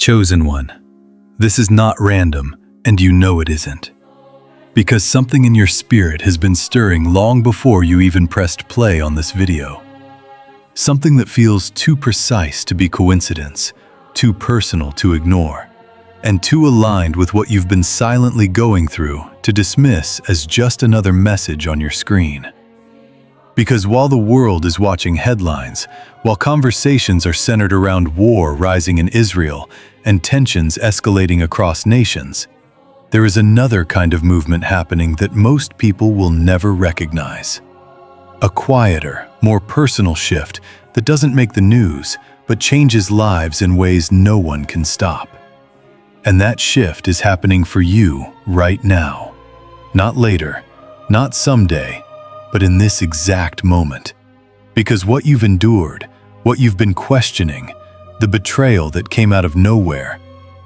Chosen one. This is not random, and you know it isn't. Because something in your spirit has been stirring long before you even pressed play on this video. Something that feels too precise to be coincidence, too personal to ignore, and too aligned with what you've been silently going through to dismiss as just another message on your screen. Because while the world is watching headlines, while conversations are centered around war rising in Israel and tensions escalating across nations, there is another kind of movement happening that most people will never recognize. A quieter, more personal shift that doesn't make the news, but changes lives in ways no one can stop. And that shift is happening for you right now. Not later, not someday, but in this exact moment. Because what you've endured, what you've been questioning, the betrayal that came out of nowhere,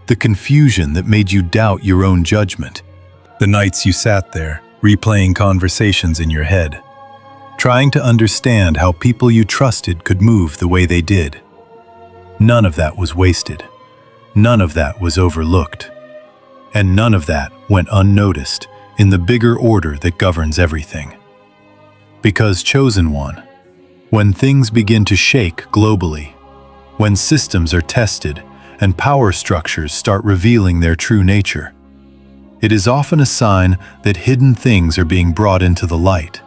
the confusion that made you doubt your own judgment, the nights you sat there, replaying conversations in your head, trying to understand how people you trusted could move the way they did. None of that was wasted. None of that was overlooked. And none of that went unnoticed in the bigger order that governs everything. Because, chosen one, when things begin to shake globally, when systems are tested and power structures start revealing their true nature, it is often a sign that hidden things are being brought into the light,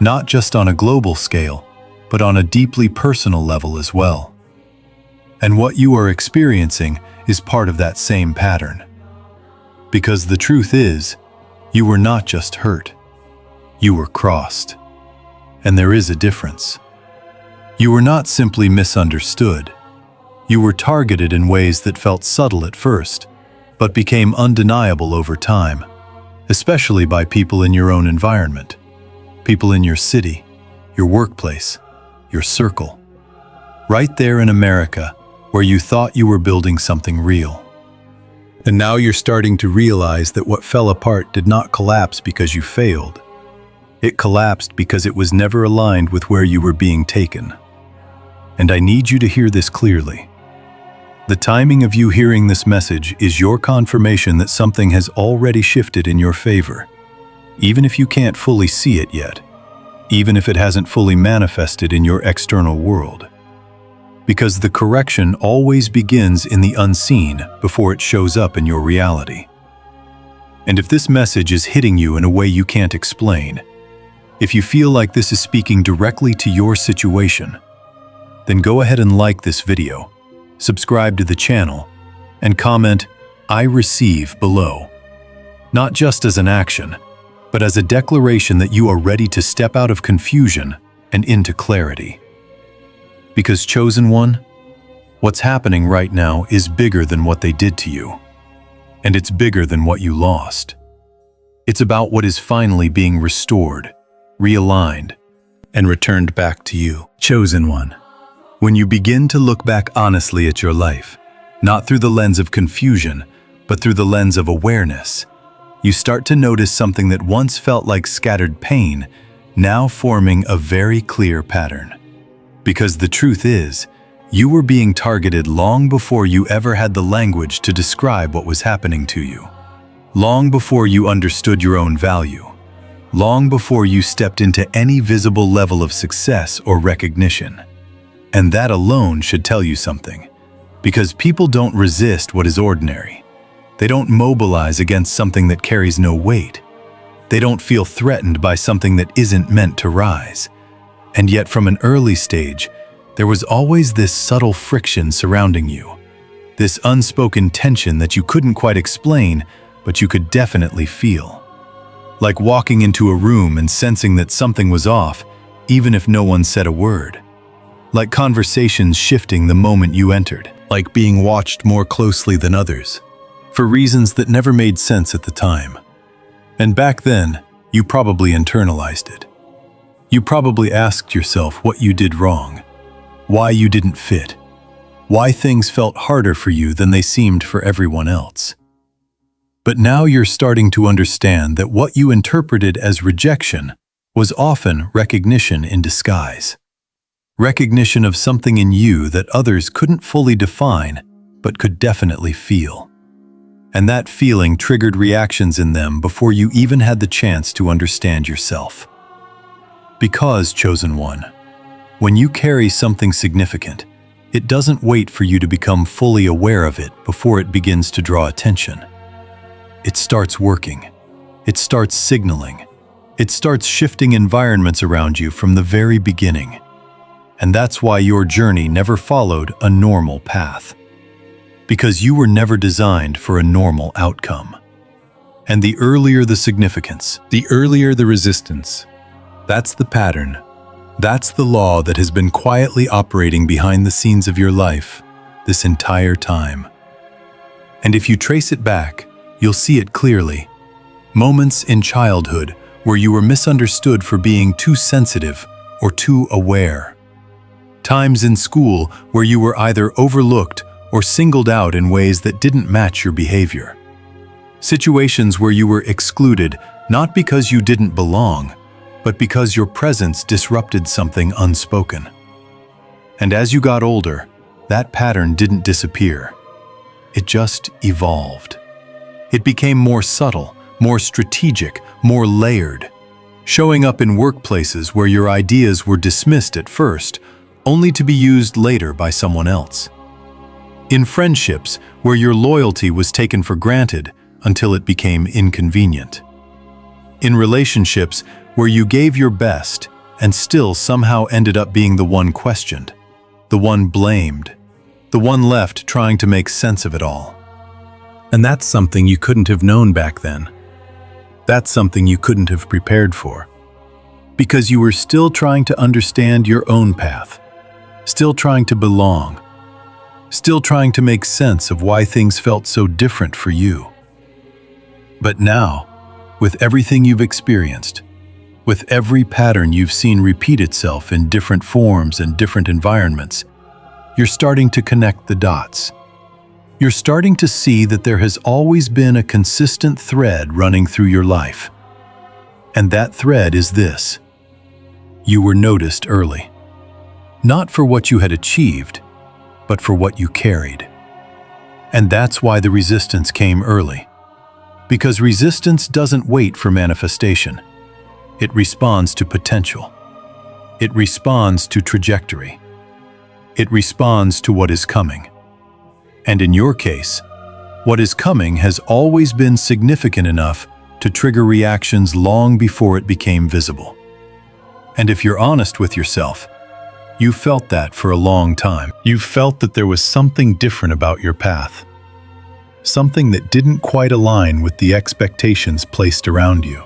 not just on a global scale, but on a deeply personal level as well. And what you are experiencing is part of that same pattern. Because the truth is, you were not just hurt, you were crossed. And there is a difference. You were not simply misunderstood. You were targeted in ways that felt subtle at first, but became undeniable over time, especially by people in your own environment, people in your city, your workplace, your circle. Right there in America, where you thought you were building something real. And now you're starting to realize that what fell apart did not collapse because you failed. It collapsed because it was never aligned with where you were being taken. And I need you to hear this clearly. The timing of you hearing this message is your confirmation that something has already shifted in your favor, even if you can't fully see it yet, even if it hasn't fully manifested in your external world. Because the correction always begins in the unseen before it shows up in your reality. And if this message is hitting you in a way you can't explain, if you feel like this is speaking directly to your situation, then go ahead and like this video, subscribe to the channel, and comment, "I receive" below. Not just as an action, but as a declaration that you are ready to step out of confusion and into clarity. Because, chosen one, what's happening right now is bigger than what they did to you. And it's bigger than what you lost. It's about what is finally being restored, realigned, and returned back to you. Chosen one, when you begin to look back honestly at your life, not through the lens of confusion, but through the lens of awareness, you start to notice something that once felt like scattered pain, now forming a very clear pattern. Because the truth is, you were being targeted long before you ever had the language to describe what was happening to you. Long before you understood your own value. Long before you stepped into any visible level of success or recognition. And that alone should tell you something. Because people don't resist what is ordinary. They don't mobilize against something that carries no weight. They don't feel threatened by something that isn't meant to rise. And yet from an early stage, there was always this subtle friction surrounding you. This unspoken tension that you couldn't quite explain, but you could definitely feel. Like walking into a room and sensing that something was off, even if no one said a word. Like conversations shifting the moment you entered. Like being watched more closely than others, for reasons that never made sense at the time. And back then, you probably internalized it. You probably asked yourself what you did wrong, why you didn't fit, why things felt harder for you than they seemed for everyone else. But now you're starting to understand that what you interpreted as rejection was often recognition in disguise. Recognition of something in you that others couldn't fully define, but could definitely feel. And that feeling triggered reactions in them before you even had the chance to understand yourself. Because, chosen one, when you carry something significant, it doesn't wait for you to become fully aware of it before it begins to draw attention. It starts working. It starts signaling. It starts shifting environments around you from the very beginning. And that's why your journey never followed a normal path. Because you were never designed for a normal outcome. And the earlier the significance, the earlier the resistance. That's the pattern. That's the law that has been quietly operating behind the scenes of your life this entire time. And if you trace it back, you'll see it clearly. Moments in childhood where you were misunderstood for being too sensitive or too aware. Times in school where you were either overlooked or singled out in ways that didn't match your behavior. Situations where you were excluded not because you didn't belong, but because your presence disrupted something unspoken. And as you got older, that pattern didn't disappear. It just evolved. It became more subtle, more strategic, more layered, showing up in workplaces where your ideas were dismissed at first, only to be used later by someone else. In friendships where your loyalty was taken for granted until it became inconvenient. In relationships where you gave your best and still somehow ended up being the one questioned, the one blamed, the one left trying to make sense of it all. And that's something you couldn't have known back then. That's something you couldn't have prepared for. Because you were still trying to understand your own path, still trying to belong, still trying to make sense of why things felt so different for you. But now, with everything you've experienced, with every pattern you've seen repeat itself in different forms and different environments, you're starting to connect the dots. You're starting to see that there has always been a consistent thread running through your life. And that thread is this: you were noticed early. Not for what you had achieved, but for what you carried. And that's why the resistance came early. Because resistance doesn't wait for manifestation. It responds to potential. It responds to trajectory. It responds to what is coming. And in your case, what is coming has always been significant enough to trigger reactions long before it became visible. And if you're honest with yourself, you felt that for a long time. You felt that there was something different about your path. Something that didn't quite align with the expectations placed around you.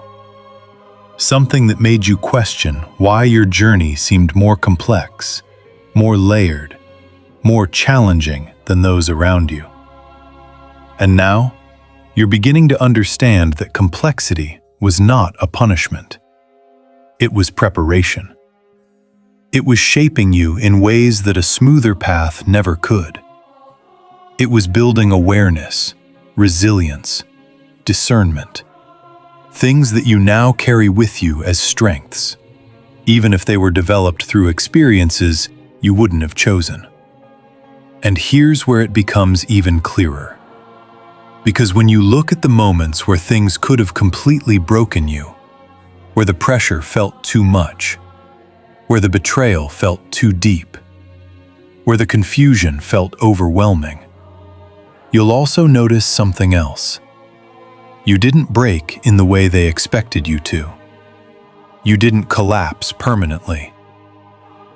Something that made you question why your journey seemed more complex, more layered, more challenging than those around you. And now, you're beginning to understand that complexity was not a punishment. It was preparation. It was shaping you in ways that a smoother path never could. It was building awareness, resilience, discernment. Things that you now carry with you as strengths, even if they were developed through experiences you wouldn't have chosen. And here's where it becomes even clearer. Because when you look at the moments where things could have completely broken you, where the pressure felt too much, where the betrayal felt too deep, where the confusion felt overwhelming, you'll also notice something else. You didn't break in the way they expected you to. You didn't collapse permanently.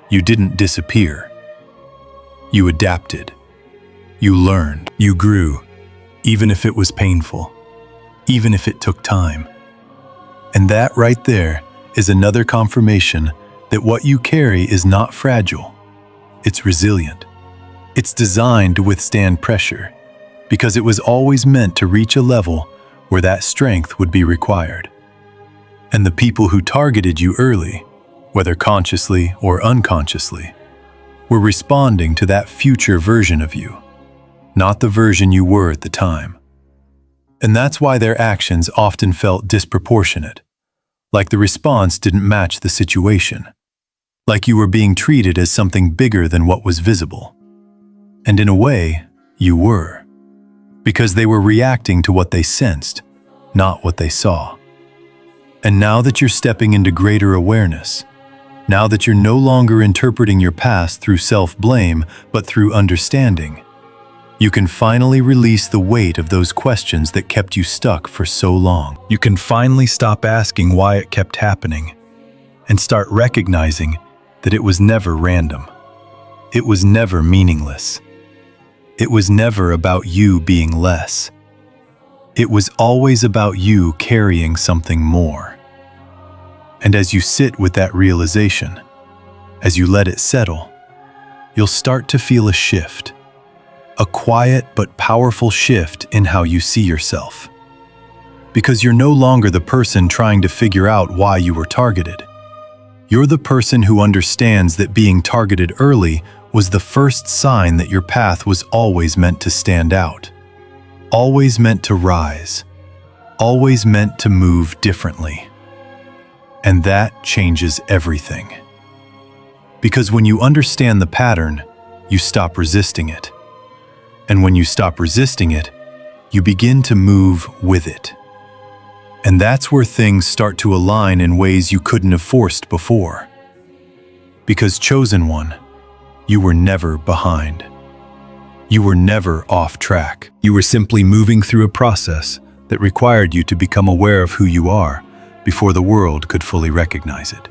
You didn't disappear. You adapted. You learned. You grew, even if it was painful, even if it took time. And that right there is another confirmation that what you carry is not fragile. It's resilient. It's designed to withstand pressure because it was always meant to reach a level where that strength would be required. And the people who targeted you early, whether consciously or unconsciously, were responding to that future version of you, not the version you were at the time. And that's why their actions often felt disproportionate, like the response didn't match the situation, like you were being treated as something bigger than what was visible. And in a way, you were. Because they were reacting to what they sensed, not what they saw. And now that you're stepping into greater awareness, now that you're no longer interpreting your past through self-blame, but through understanding, you can finally release the weight of those questions that kept you stuck for so long. You can finally stop asking why it kept happening and start recognizing that it was never random. It was never meaningless. It was never about you being less. It was always about you carrying something more. And as you sit with that realization, as you let it settle, you'll start to feel a shift. A quiet but powerful shift in how you see yourself. Because you're no longer the person trying to figure out why you were targeted. You're the person who understands that being targeted early was the first sign that your path was always meant to stand out. Always meant to rise. Always meant to move differently. And that changes everything. Because when you understand the pattern, you stop resisting it. And when you stop resisting it, you begin to move with it. And that's where things start to align in ways you couldn't have forced before. Because chosen one, you were never behind. You were never off track. You were simply moving through a process that required you to become aware of who you are before the world could fully recognize it.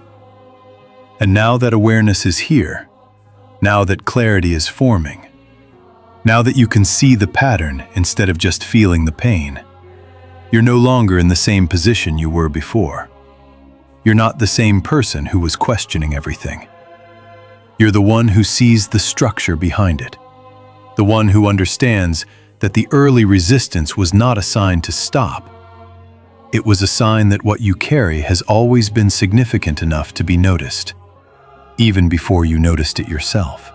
And now that awareness is here, now that clarity is forming, now that you can see the pattern instead of just feeling the pain, you're no longer in the same position you were before. You're not the same person who was questioning everything. You're the one who sees the structure behind it, the one who understands that the early resistance was not a sign to stop. It was a sign that what you carry has always been significant enough to be noticed, even before you noticed it yourself.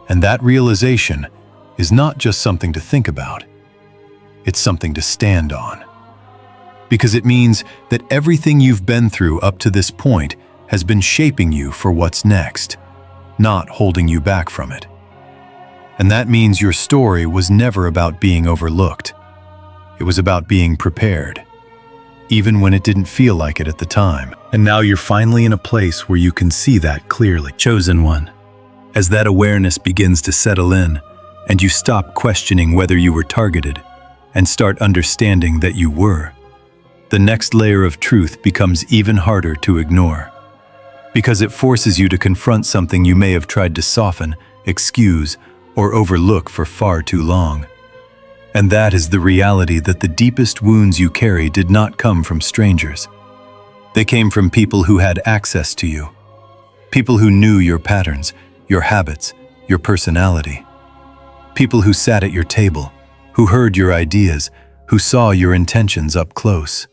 And that realization is not just something to think about, it's something to stand on. Because it means that everything you've been through up to this point has been shaping you for what's next, not holding you back from it. And that means your story was never about being overlooked. It was about being prepared, even when it didn't feel like it at the time. And now you're finally in a place where you can see that clearly. Chosen one. As that awareness begins to settle in, and you stop questioning whether you were targeted, and start understanding that you were, the next layer of truth becomes even harder to ignore. Because it forces you to confront something you may have tried to soften, excuse, or overlook for far too long. And that is the reality that the deepest wounds you carry did not come from strangers. They came from people who had access to you. People who knew your patterns, your habits, your personality. People who sat at your table, who heard your ideas, who saw your intentions up close.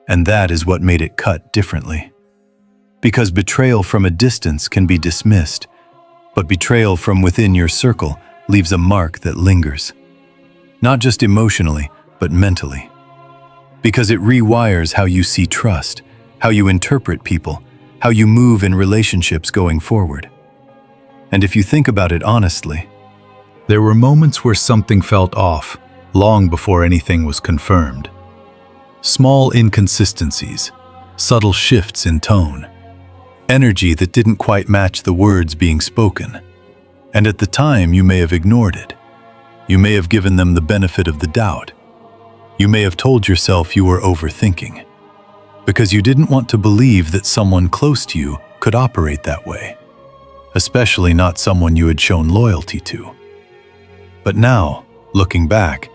And that is what made it cut differently. Because betrayal from a distance can be dismissed, but betrayal from within your circle leaves a mark that lingers. Not just emotionally, but mentally. Because it rewires how you see trust, how you interpret people, how you move in relationships going forward. And if you think about it honestly, there were moments where something felt off, long before anything was confirmed. Small inconsistencies, subtle shifts in tone, energy that didn't quite match the words being spoken. And at the time, you may have ignored it. You may have given them the benefit of the doubt. You may have told yourself you were overthinking, because you didn't want to believe that someone close to you could operate that way, especially not someone you had shown loyalty to. But now, looking back,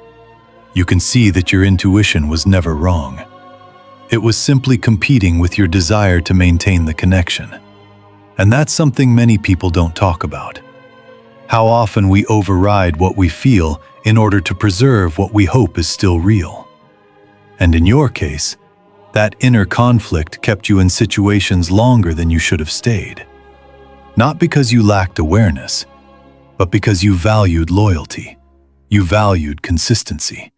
you can see that your intuition was never wrong. It was simply competing with your desire to maintain the connection. And that's something many people don't talk about. How often we override what we feel in order to preserve what we hope is still real. And in your case, that inner conflict kept you in situations longer than you should have stayed. Not because you lacked awareness, but because you valued loyalty. You valued consistency.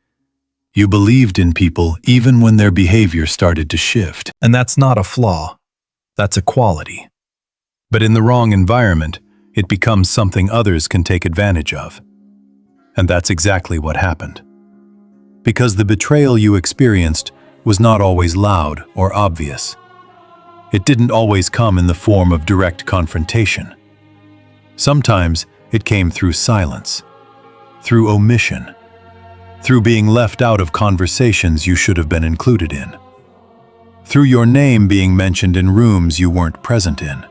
You believed in people even when their behavior started to shift. And that's not a flaw. That's a quality. But in the wrong environment, it becomes something others can take advantage of. And that's exactly what happened. Because the betrayal you experienced was not always loud or obvious. It didn't always come in the form of direct confrontation. Sometimes it came through silence, through omission, through being left out of conversations you should have been included in, through your name being mentioned in rooms you weren't present in,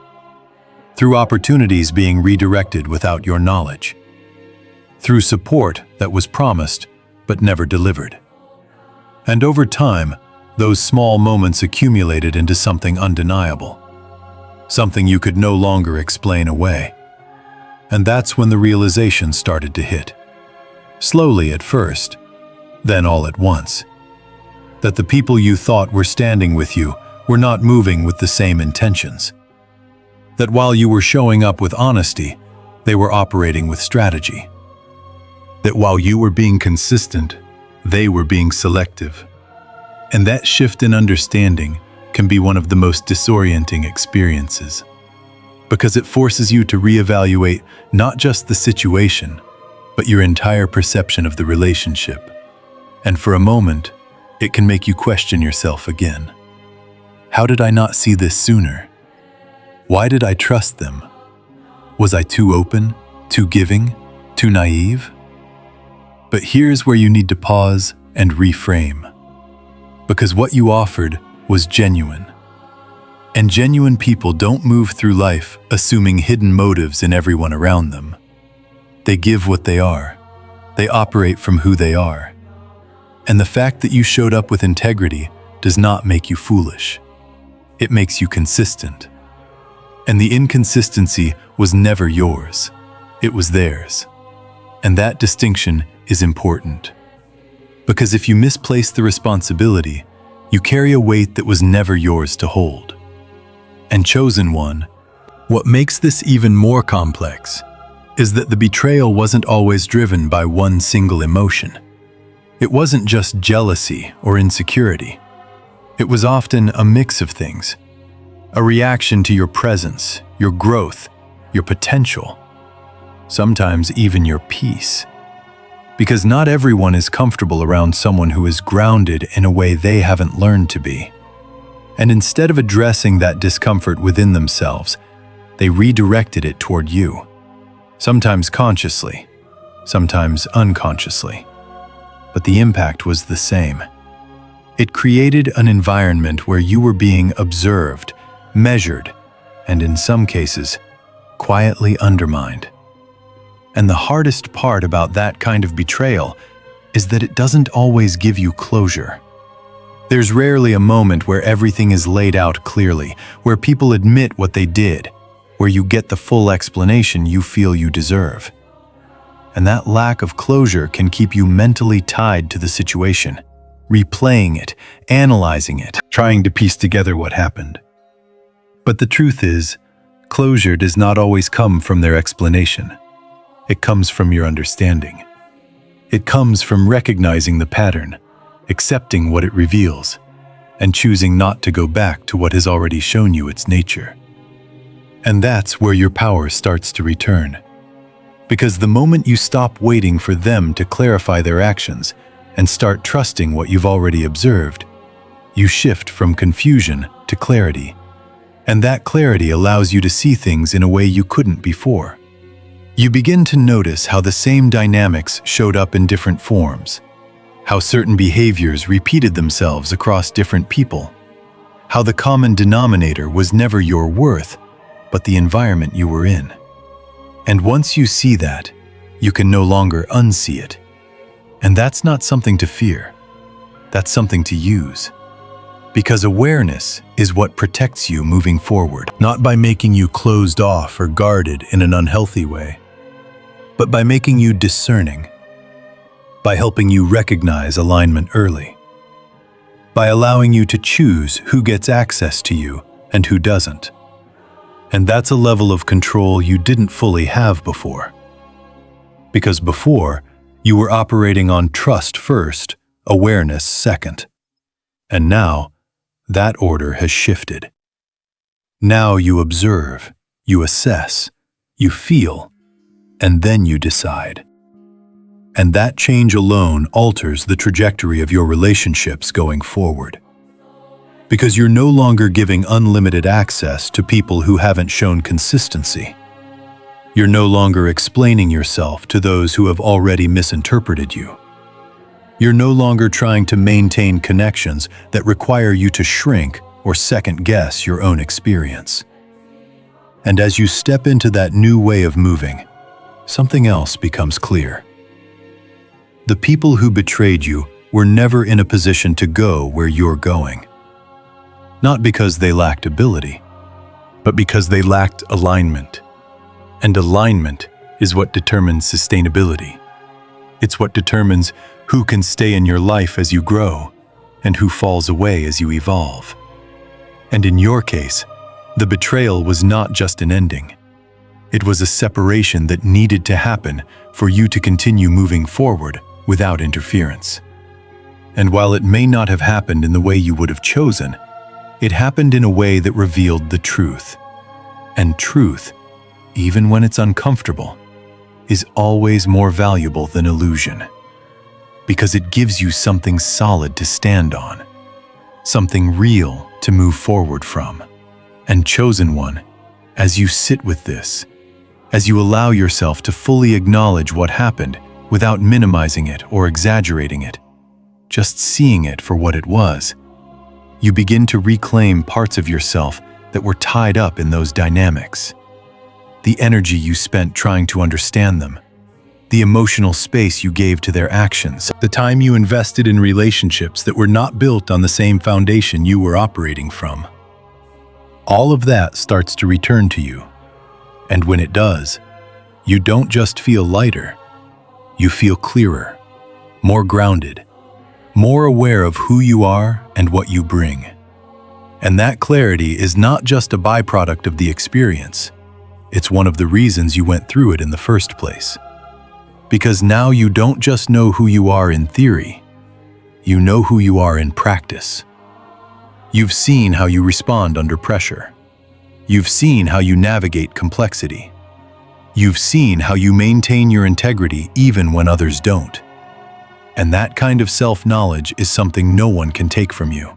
through opportunities being redirected without your knowledge, through support that was promised but never delivered. And over time, those small moments accumulated into something undeniable, something you could no longer explain away. And that's when the realization started to hit. Slowly at first, then all at once. That the people you thought were standing with you were not moving with the same intentions. That while you were showing up with honesty, they were operating with strategy. That while you were being consistent, they were being selective. And that shift in understanding can be one of the most disorienting experiences, because it forces you to reevaluate not just the situation, but your entire perception of the relationship. And for a moment, it can make you question yourself again. How did I not see this sooner? Why did I trust them? Was I too open, too giving, too naive? But here's where you need to pause and reframe. Because what you offered was genuine. And genuine people don't move through life assuming hidden motives in everyone around them. They give what they are. They operate from who they are. And the fact that you showed up with integrity does not make you foolish. It makes you consistent. And the inconsistency was never yours. It was theirs. And that distinction is important. Because if you misplace the responsibility, you carry a weight that was never yours to hold. And chosen one, what makes this even more complex is that the betrayal wasn't always driven by one single emotion. It wasn't just jealousy or insecurity. It was often a mix of things. A reaction to your presence, your growth, your potential, sometimes even your peace. Because not everyone is comfortable around someone who is grounded in a way they haven't learned to be. And instead of addressing that discomfort within themselves, they redirected it toward you. Sometimes consciously, sometimes unconsciously. But the impact was the same. It created an environment where you were being observed, measured, and in some cases, quietly undermined. And the hardest part about that kind of betrayal is that it doesn't always give you closure. There's rarely a moment where everything is laid out clearly, where people admit what they did, where you get the full explanation you feel you deserve. And that lack of closure can keep you mentally tied to the situation, replaying it, analyzing it, trying to piece together what happened. But the truth is, closure does not always come from their explanation. It comes from your understanding. It comes from recognizing the pattern, accepting what it reveals, and choosing not to go back to what has already shown you its nature. And that's where your power starts to return. Because the moment you stop waiting for them to clarify their actions and start trusting what you've already observed, you shift from confusion to clarity. And that clarity allows you to see things in a way you couldn't before. You begin to notice how the same dynamics showed up in different forms, how certain behaviors repeated themselves across different people, how the common denominator was never your worth, but the environment you were in. And once you see that, you can no longer unsee it. And that's not something to fear. That's something to use. Because awareness is what protects you moving forward, not by making you closed off or guarded in an unhealthy way, but by making you discerning, by helping you recognize alignment early, by allowing you to choose who gets access to you and who doesn't. And that's a level of control you didn't fully have before. Because before, you were operating on trust first, awareness second. And now, that order has shifted. Now you observe, you assess, you feel, and then you decide. And that change alone alters the trajectory of your relationships going forward. Because you're no longer giving unlimited access to people who haven't shown consistency. You're no longer explaining yourself to those who have already misinterpreted you. You're no longer trying to maintain connections that require you to shrink or second-guess your own experience. And as you step into that new way of moving, something else becomes clear. The people who betrayed you were never in a position to go where you're going. Not because they lacked ability, but because they lacked alignment. And alignment is what determines sustainability. It's what determines who can stay in your life as you grow and who falls away as you evolve. And in your case, the betrayal was not just an ending. It was a separation that needed to happen for you to continue moving forward without interference. And while it may not have happened in the way you would have chosen, it happened in a way that revealed the truth. And truth, even when it's uncomfortable, is always more valuable than illusion. Because it gives you something solid to stand on, something real to move forward from. And chosen one, as you sit with this, as you allow yourself to fully acknowledge what happened without minimizing it or exaggerating it, just seeing it for what it was, you begin to reclaim parts of yourself that were tied up in those dynamics. The energy you spent trying to understand them, the emotional space you gave to their actions, the time you invested in relationships that were not built on the same foundation you were operating from. All of that starts to return to you. And when it does, you don't just feel lighter, you feel clearer, more grounded, more aware of who you are and what you bring. And that clarity is not just a byproduct of the experience. It's one of the reasons you went through it in the first place. Because now you don't just know who you are in theory, you know who you are in practice. You've seen how you respond under pressure. You've seen how you navigate complexity. You've seen how you maintain your integrity even when others don't. And that kind of self-knowledge is something no one can take from you.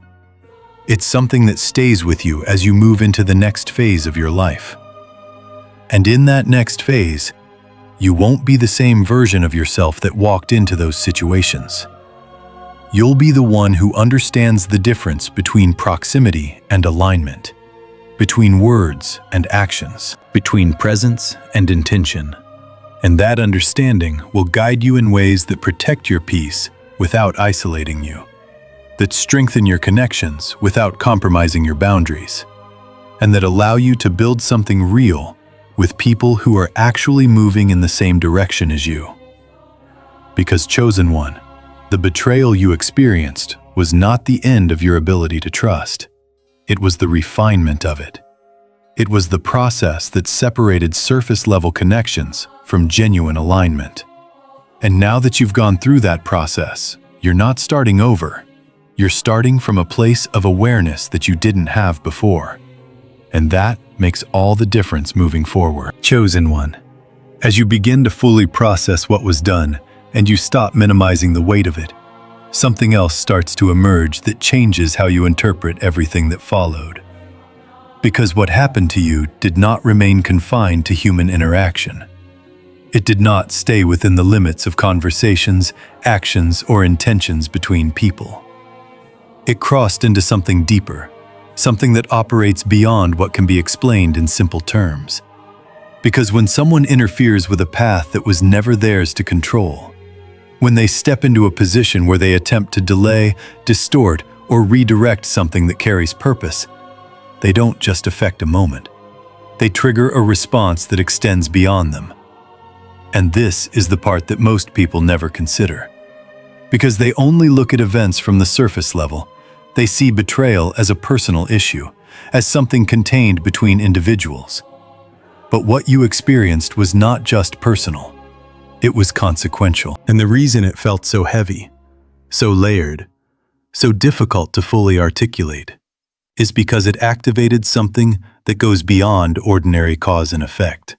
It's something that stays with you as you move into the next phase of your life. And in that next phase, you won't be the same version of yourself that walked into those situations. You'll be the one who understands the difference between proximity and alignment, between words and actions, between presence and intention. And that understanding will guide you in ways that protect your peace without isolating you, that strengthen your connections without compromising your boundaries, and that allow you to build something real with people who are actually moving in the same direction as you. Because chosen one, the betrayal you experienced was not the end of your ability to trust. It was the refinement of it. It was the process that separated surface-level connections from genuine alignment. And now that you've gone through that process, you're not starting over. You're starting from a place of awareness that you didn't have before. And that makes all the difference moving forward. Chosen one. As you begin to fully process what was done, and you stop minimizing the weight of it, something else starts to emerge that changes how you interpret everything that followed. Because what happened to you did not remain confined to human interaction. It did not stay within the limits of conversations, actions, or intentions between people. It crossed into something deeper, something that operates beyond what can be explained in simple terms. Because when someone interferes with a path that was never theirs to control, when they step into a position where they attempt to delay, distort, or redirect something that carries purpose, they don't just affect a moment. They trigger a response that extends beyond them. And this is the part that most people never consider. Because they only look at events from the surface level. They see betrayal as a personal issue, as something contained between individuals. But what you experienced was not just personal. It was consequential. And the reason it felt so heavy, so layered, so difficult to fully articulate, is because it activated something that goes beyond ordinary cause and effect.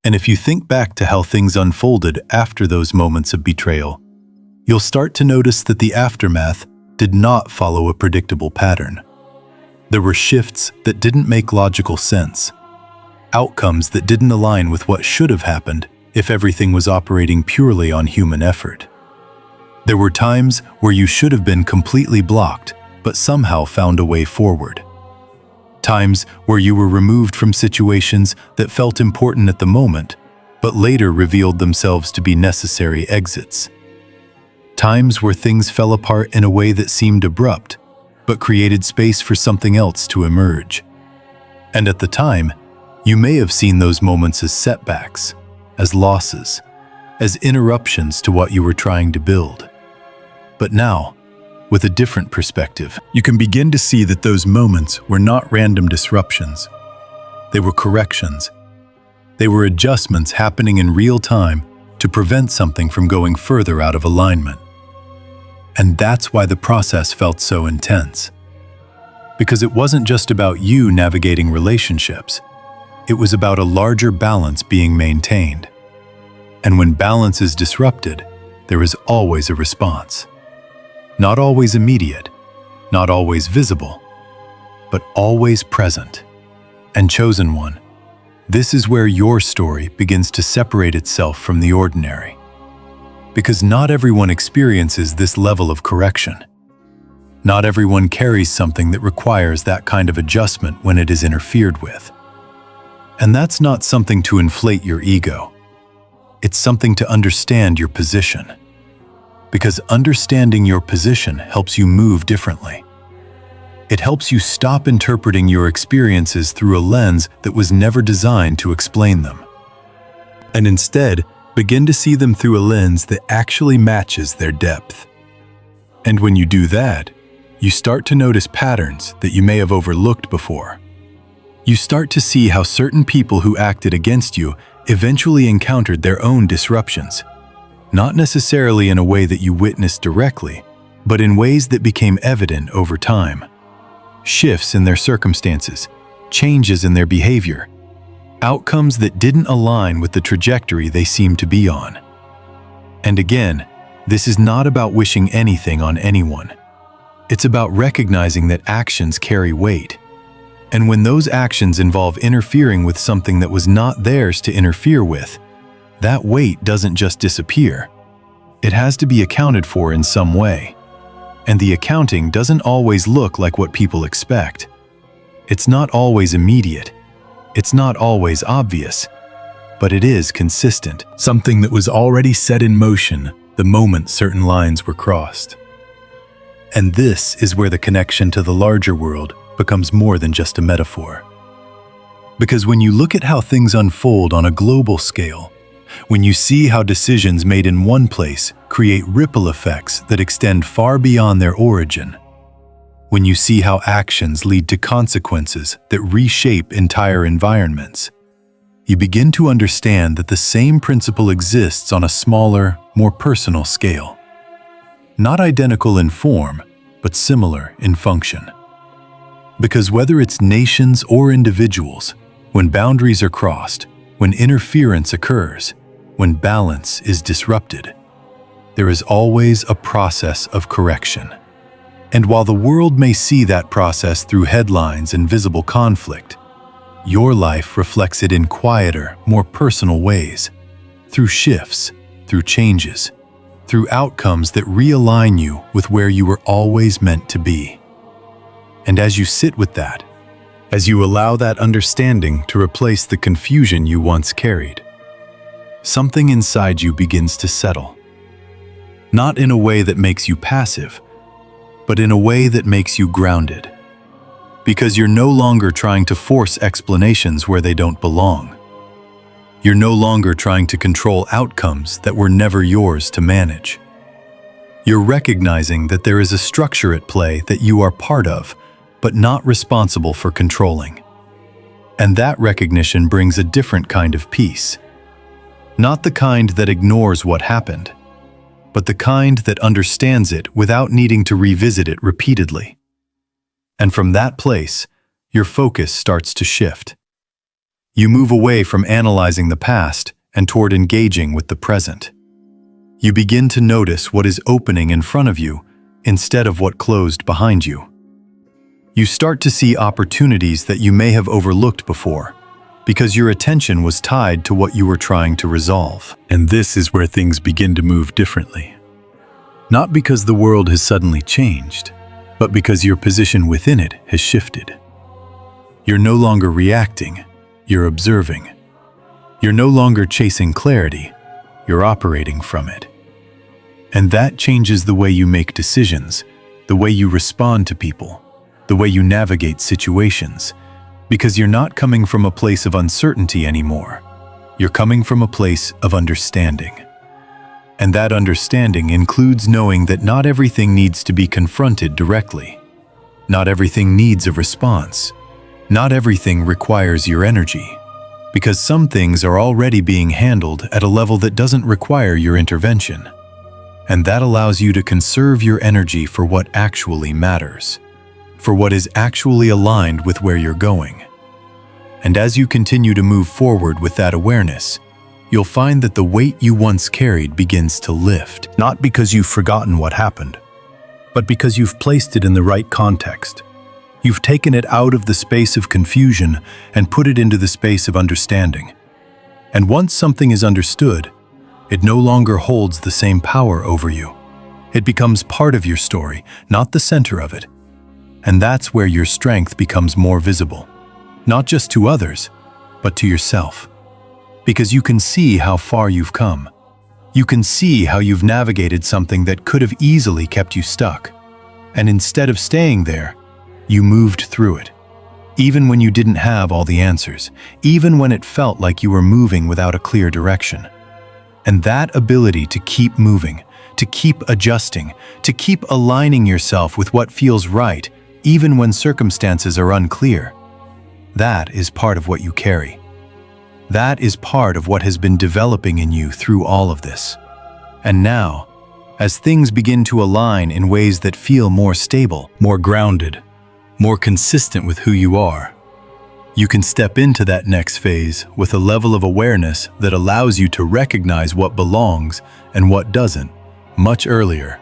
And if you think back to how things unfolded after those moments of betrayal, you'll start to notice that the aftermath did not follow a predictable pattern. There were shifts that didn't make logical sense, outcomes that didn't align with what should have happened if everything was operating purely on human effort. There were times where you should have been completely blocked, but somehow found a way forward. Times where you were removed from situations that felt important at the moment, but later revealed themselves to be necessary exits. Times where things fell apart in a way that seemed abrupt, but created space for something else to emerge. And at the time, you may have seen those moments as setbacks, as losses, as interruptions to what you were trying to build. But now, with a different perspective, you can begin to see that those moments were not random disruptions. They were corrections. They were adjustments happening in real time to prevent something from going further out of alignment. And that's why the process felt so intense. Because it wasn't just about you navigating relationships. It was about a larger balance being maintained. And when balance is disrupted, there is always a response. Not always immediate, not always visible, but always present. And chosen one, this is where your story begins to separate itself from the ordinary. Because not everyone experiences this level of correction. Not everyone carries something that requires that kind of adjustment when it is interfered with. And that's not something to inflate your ego. It's something to understand your position. Because understanding your position helps you move differently. It helps you stop interpreting your experiences through a lens that was never designed to explain them. And instead, begin to see them through a lens that actually matches their depth. And when you do that, you start to notice patterns that you may have overlooked before. You start to see how certain people who acted against you eventually encountered their own disruptions. Not necessarily in a way that you witnessed directly, but in ways that became evident over time. Shifts in their circumstances, changes in their behavior, outcomes that didn't align with the trajectory they seemed to be on. And again, this is not about wishing anything on anyone. It's about recognizing that actions carry weight. And when those actions involve interfering with something that was not theirs to interfere with, that weight doesn't just disappear. It has to be accounted for in some way. And the accounting doesn't always look like what people expect. It's not always immediate. It's not always obvious. But it is consistent. Something that was already set in motion the moment certain lines were crossed. And this is where the connection to the larger world becomes more than just a metaphor. Because when you look at how things unfold on a global scale, when you see how decisions made in one place create ripple effects that extend far beyond their origin, when you see how actions lead to consequences that reshape entire environments, you begin to understand that the same principle exists on a smaller, more personal scale. Not identical in form, but similar in function. Because whether it's nations or individuals, when boundaries are crossed, when interference occurs, when balance is disrupted, there is always a process of correction. And while the world may see that process through headlines and visible conflict, your life reflects it in quieter, more personal ways, through shifts, through changes, through outcomes that realign you with where you were always meant to be. And as you sit with that, as you allow that understanding to replace the confusion you once carried, something inside you begins to settle. Not in a way that makes you passive, but in a way that makes you grounded. Because you're no longer trying to force explanations where they don't belong. You're no longer trying to control outcomes that were never yours to manage. You're recognizing that there is a structure at play that you are part of, but not responsible for controlling. And that recognition brings a different kind of peace. Not the kind that ignores what happened, but the kind that understands it without needing to revisit it repeatedly. And from that place, your focus starts to shift. You move away from analyzing the past and toward engaging with the present. You begin to notice what is opening in front of you instead of what closed behind you. You start to see opportunities that you may have overlooked before because your attention was tied to what you were trying to resolve. And this is where things begin to move differently. Not because the world has suddenly changed, but because your position within it has shifted. You're no longer reacting, you're observing. You're no longer chasing clarity, you're operating from it. And that changes the way you make decisions, the way you respond to people, the way you navigate situations, because you're not coming from a place of uncertainty anymore. You're coming from a place of understanding. And that understanding includes knowing that not everything needs to be confronted directly. Not everything needs a response. Not everything requires your energy, because some things are already being handled at a level that doesn't require your intervention. And that allows you to conserve your energy for what actually matters, for what is actually aligned with where you're going. And as you continue to move forward with that awareness, you'll find that the weight you once carried begins to lift. Not because you've forgotten what happened, but because you've placed it in the right context. You've taken it out of the space of confusion and put it into the space of understanding. And once something is understood, it no longer holds the same power over you. It becomes part of your story, not the center of it. And that's where your strength becomes more visible, not just to others, but to yourself. Because you can see how far you've come. You can see how you've navigated something that could have easily kept you stuck. And instead of staying there, you moved through it. Even when you didn't have all the answers, even when it felt like you were moving without a clear direction. And that ability to keep moving, to keep adjusting, to keep aligning yourself with what feels right, even when circumstances are unclear, that is part of what you carry. That is part of what has been developing in you through all of this. And now, as things begin to align in ways that feel more stable, more grounded, more consistent with who you are, you can step into that next phase with a level of awareness that allows you to recognize what belongs and what doesn't much earlier,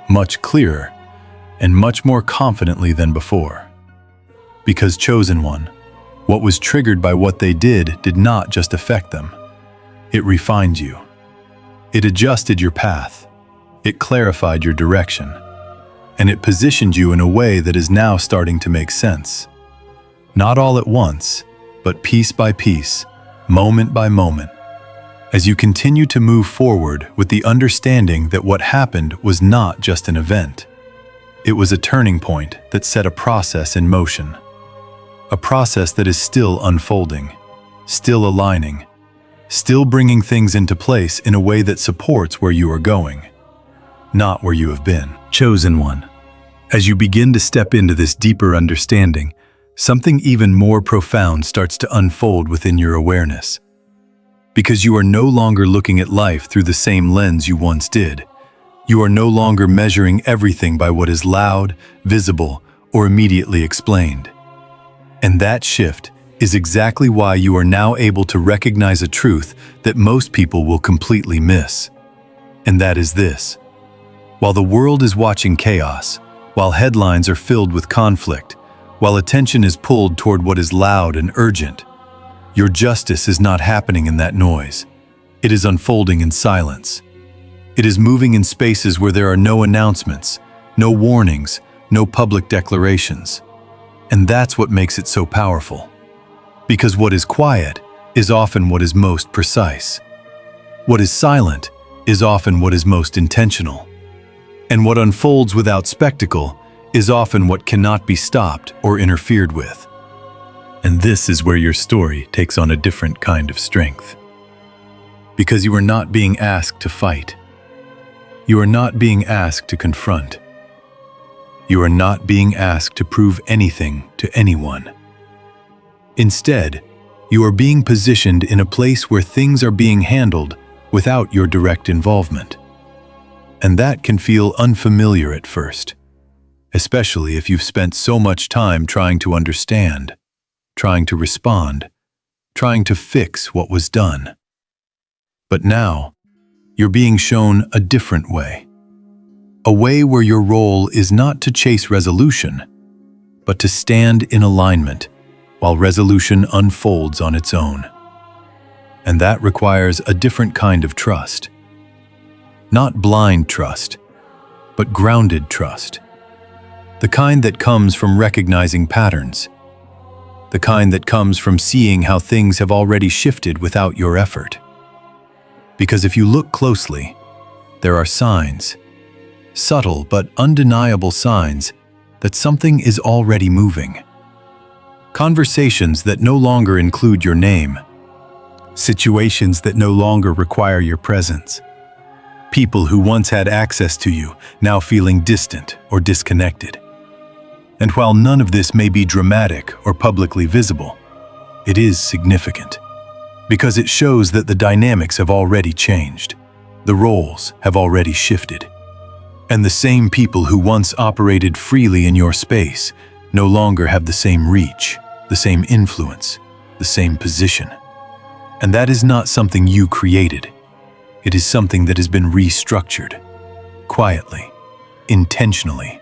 much clearer, and much more confidently than before. Because, chosen one, what was triggered by what they did not just affect them. It refined you. It adjusted your path. It clarified your direction. And it positioned you in a way that is now starting to make sense. Not all at once, but piece by piece, moment by moment, as you continue to move forward with the understanding that what happened was not just an event. It was a turning point that set a process in motion. A process that is still unfolding, still aligning, still bringing things into place in a way that supports where you are going, not where you have been. Chosen one, as you begin to step into this deeper understanding, something even more profound starts to unfold within your awareness. Because you are no longer looking at life through the same lens you once did. You are no longer measuring everything by what is loud, visible, or immediately explained. And that shift is exactly why you are now able to recognize a truth that most people will completely miss. And that is this: while the world is watching chaos, while headlines are filled with conflict, while attention is pulled toward what is loud and urgent, your justice is not happening in that noise. It is unfolding in silence. It is moving in spaces where there are no announcements, no warnings, no public declarations. And that's what makes it so powerful. Because what is quiet is often what is most precise. What is silent is often what is most intentional. And what unfolds without spectacle is often what cannot be stopped or interfered with. And this is where your story takes on a different kind of strength. Because you are not being asked to fight. You are not being asked to confront. You are not being asked to prove anything to anyone. Instead, you are being positioned in a place where things are being handled without your direct involvement. And that can feel unfamiliar at first, especially if you've spent so much time trying to understand, trying to respond, trying to fix what was done. But now, you're being shown a different way. A way where your role is not to chase resolution, but to stand in alignment while resolution unfolds on its own. And that requires a different kind of trust. Not blind trust, but grounded trust. The kind that comes from recognizing patterns. The kind that comes from seeing how things have already shifted without your effort. Because if you look closely, there are signs, subtle but undeniable signs, that something is already moving. Conversations that no longer include your name. Situations that no longer require your presence. People who once had access to you, now feeling distant or disconnected. And while none of this may be dramatic or publicly visible, it is significant. Because it shows that the dynamics have already changed. The roles have already shifted. And the same people who once operated freely in your space no longer have the same reach, the same influence, the same position. And that is not something you created. It is something that has been restructured, quietly, intentionally,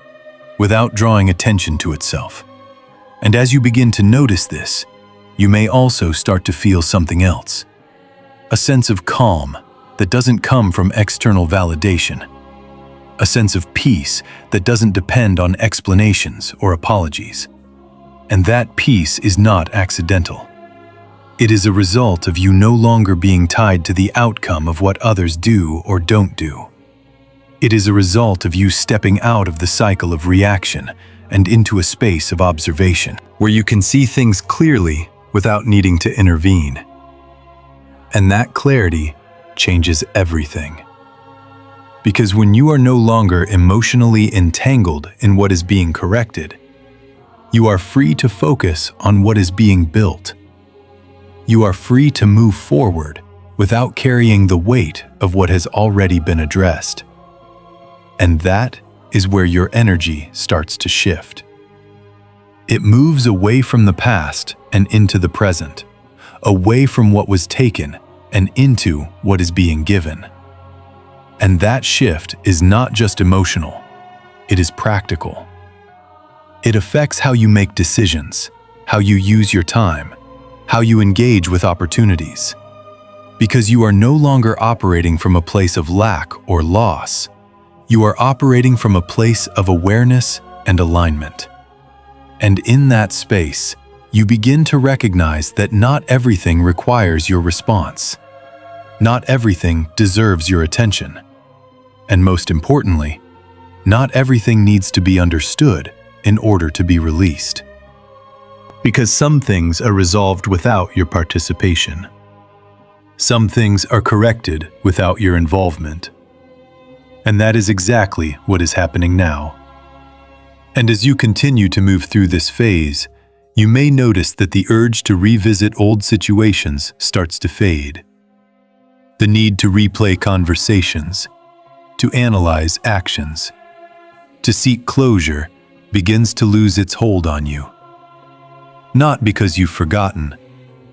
without drawing attention to itself. And as you begin to notice this, you may also start to feel something else. A sense of calm that doesn't come from external validation. A sense of peace that doesn't depend on explanations or apologies. And that peace is not accidental. It is a result of you no longer being tied to the outcome of what others do or don't do. It is a result of you stepping out of the cycle of reaction and into a space of observation, where you can see things clearly without needing to intervene. And that clarity changes everything. Because when you are no longer emotionally entangled in what is being corrected, you are free to focus on what is being built. You are free to move forward without carrying the weight of what has already been addressed. And that is where your energy starts to shift. It moves away from the past and into the present, away from what was taken and into what is being given. And that shift is not just emotional, it is practical. It affects how you make decisions, how you use your time, how you engage with opportunities. Because you are no longer operating from a place of lack or loss. You are operating from a place of awareness and alignment. And in that space, you begin to recognize that not everything requires your response. Not everything deserves your attention. And most importantly, not everything needs to be understood in order to be released. Because some things are resolved without your participation. Some things are corrected without your involvement. And that is exactly what is happening now. And as you continue to move through this phase, you may notice that the urge to revisit old situations starts to fade. The need to replay conversations, to analyze actions, to seek closure begins to lose its hold on you. Not because you've forgotten,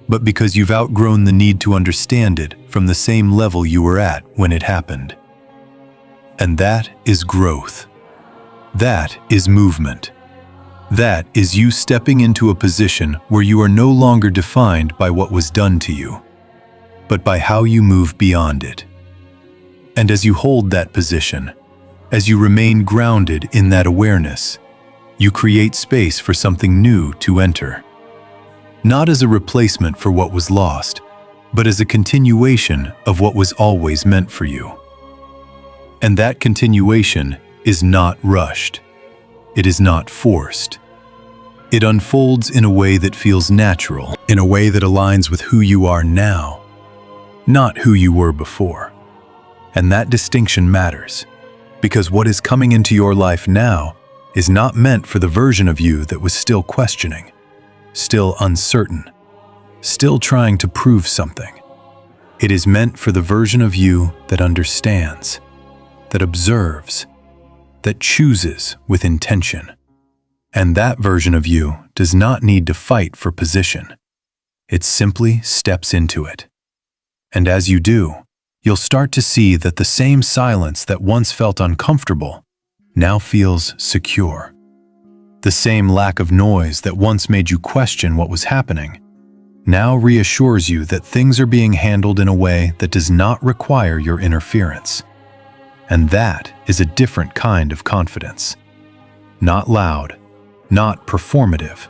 but because you've outgrown the need to understand it from the same level you were at when it happened. And that is growth. That is movement. That is you stepping into a position where you are no longer defined by what was done to you, but by how you move beyond it. And as you hold that position, as you remain grounded in that awareness, you create space for something new to enter. Not as a replacement for what was lost, but as a continuation of what was always meant for you. And that continuation is not rushed. It is not forced. It unfolds in a way that feels natural, in a way that aligns with who you are now, not who you were before. And that distinction matters, because what is coming into your life now is not meant for the version of you that was still questioning, still uncertain, still trying to prove something. It is meant for the version of you that understands, that observes, that chooses with intention. And that version of you does not need to fight for position. It simply steps into it. And as you do, you'll start to see that the same silence that once felt uncomfortable now feels secure. The same lack of noise that once made you question what was happening now reassures you that things are being handled in a way that does not require your interference. And that is a different kind of confidence. Not loud, not performative,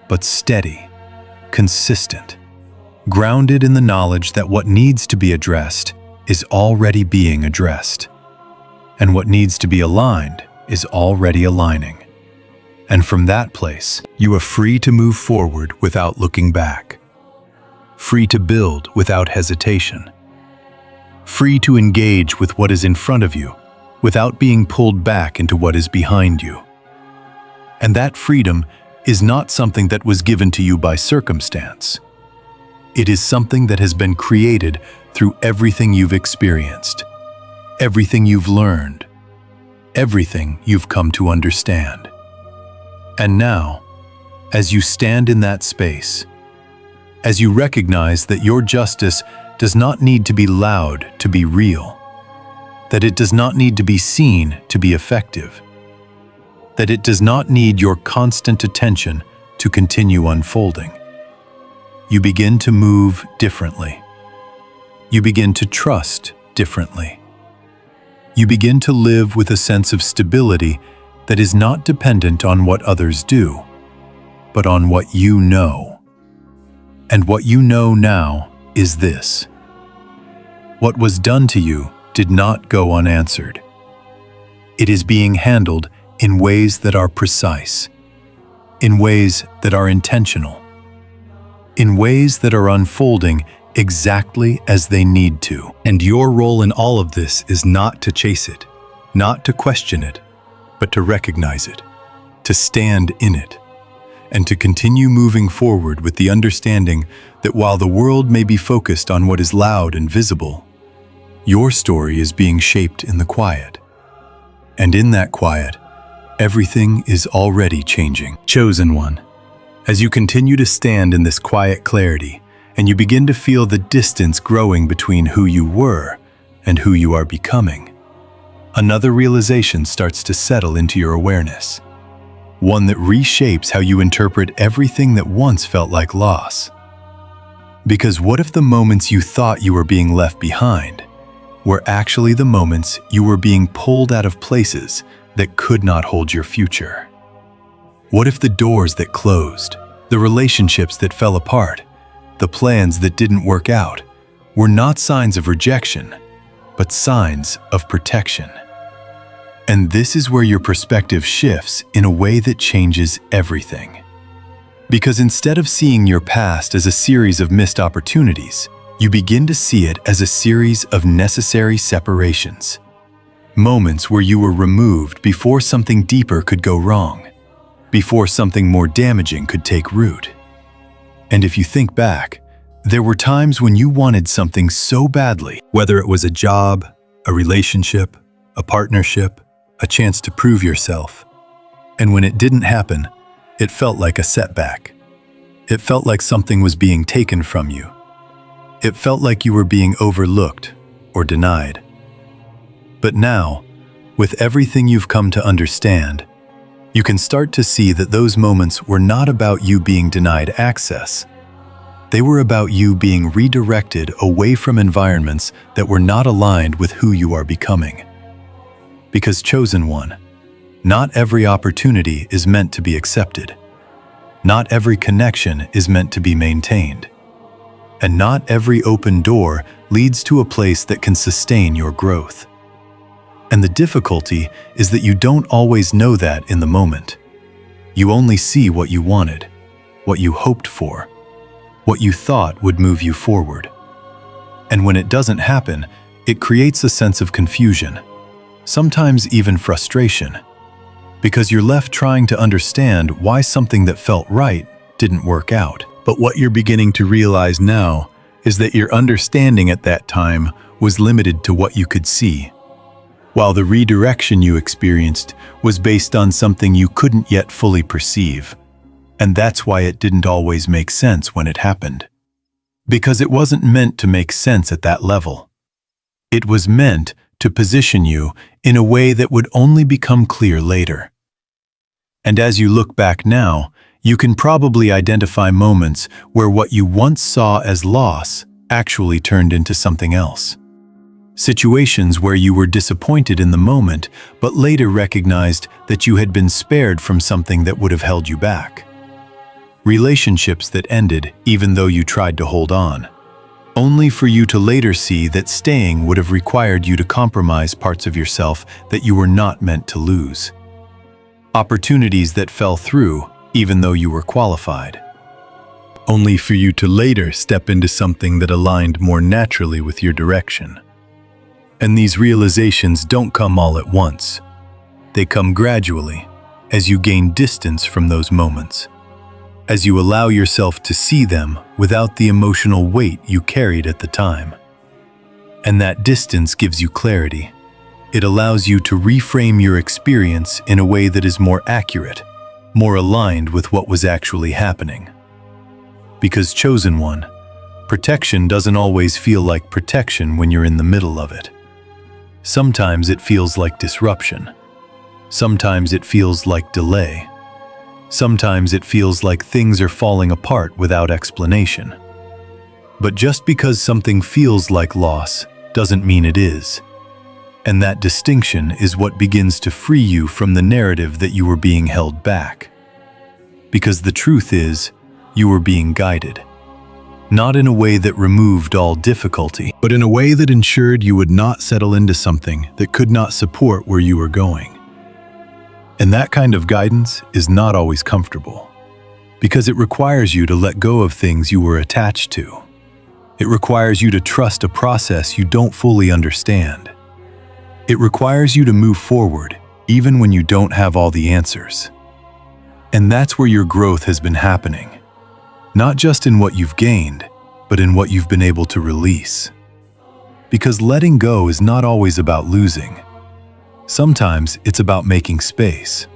but steady, consistent, grounded in the knowledge that what needs to be addressed is already being addressed, and what needs to be aligned is already aligning. And from that place, you are free to move forward without looking back, free to build without hesitation, free to engage with what is in front of you without being pulled back into what is behind you. And that freedom is not something that was given to you by circumstance. It is something that has been created through everything you've experienced, everything you've learned, everything you've come to understand. And now, as you stand in that space, as you recognize that your justice does not need to be loud to be real, that it does not need to be seen to be effective, that it does not need your constant attention to continue unfolding, you begin to move differently. You begin to trust differently. You begin to live with a sense of stability that is not dependent on what others do, but on what you know. And what you know now is this: what was done to you did not go unanswered. It is being handled in ways that are precise, in ways that are intentional, in ways that are unfolding exactly as they need to. And your role in all of this is not to chase it, not to question it, but to recognize it, to stand in it, and to continue moving forward with the understanding that while the world may be focused on what is loud and visible, your story is being shaped in the quiet. And in that quiet, everything is already changing. Chosen one, as you continue to stand in this quiet clarity, and you begin to feel the distance growing between who you were and who you are becoming, another realization starts to settle into your awareness, one that reshapes how you interpret everything that once felt like loss. Because what if the moments you thought you were being left behind were actually the moments you were being pulled out of places that could not hold your future? What if the doors that closed, the relationships that fell apart, the plans that didn't work out were not signs of rejection, but signs of protection? And this is where your perspective shifts in a way that changes everything. Because instead of seeing your past as a series of missed opportunities, you begin to see it as a series of necessary separations. Moments where you were removed before something deeper could go wrong, before something more damaging could take root. And if you think back, there were times when you wanted something so badly, whether it was a job, a relationship, a partnership, a chance to prove yourself. And when it didn't happen, it felt like a setback. It felt like something was being taken from you. It felt like you were being overlooked or denied. But now, with everything you've come to understand, you can start to see that those moments were not about you being denied access. They were about you being redirected away from environments that were not aligned with who you are becoming. Because, chosen one, not every opportunity is meant to be accepted. Not every connection is meant to be maintained. And not every open door leads to a place that can sustain your growth. And the difficulty is that you don't always know that in the moment. You only see what you wanted, what you hoped for, what you thought would move you forward. And when it doesn't happen, it creates a sense of confusion, sometimes even frustration, because you're left trying to understand why something that felt right didn't work out. But what you're beginning to realize now is that your understanding at that time was limited to what you could see, while the redirection you experienced was based on something you couldn't yet fully perceive. And that's why it didn't always make sense when it happened. because it wasn't meant to make sense at that level. It was meant to position you in a way that would only become clear later. And as you look back now, you can probably identify moments where what you once saw as loss actually turned into something else. Situations where you were disappointed in the moment, but later recognized that you had been spared from something that would have held you back. Relationships that ended even though you tried to hold on, only for you to later see that staying would have required you to compromise parts of yourself that you were not meant to lose. Opportunities that fell through even though you were qualified, only for you to later step into something that aligned more naturally with your direction. And these realizations don't come all at once. They come gradually, as you gain distance from those moments, as you allow yourself to see them without the emotional weight you carried at the time. And that distance gives you clarity. It allows you to reframe your experience in a way that is more accurate, more aligned with what was actually happening. Because, chosen one, protection doesn't always feel like protection when you're in the middle of it. Sometimes it feels like disruption. Sometimes it feels like delay. Sometimes it feels like things are falling apart without explanation. But just because something feels like loss doesn't mean it is. And that distinction is what begins to free you from the narrative that you were being held back. Because the truth is, you were being guided. Not in a way that removed all difficulty, but in a way that ensured you would not settle into something that could not support where you were going. And that kind of guidance is not always comfortable, because it requires you to let go of things you were attached to. It requires you to trust a process you don't fully understand. It requires you to move forward, even when you don't have all the answers. And that's where your growth has been happening. Not just in what you've gained, but in what you've been able to release. Because letting go is not always about losing. Sometimes it's about making space.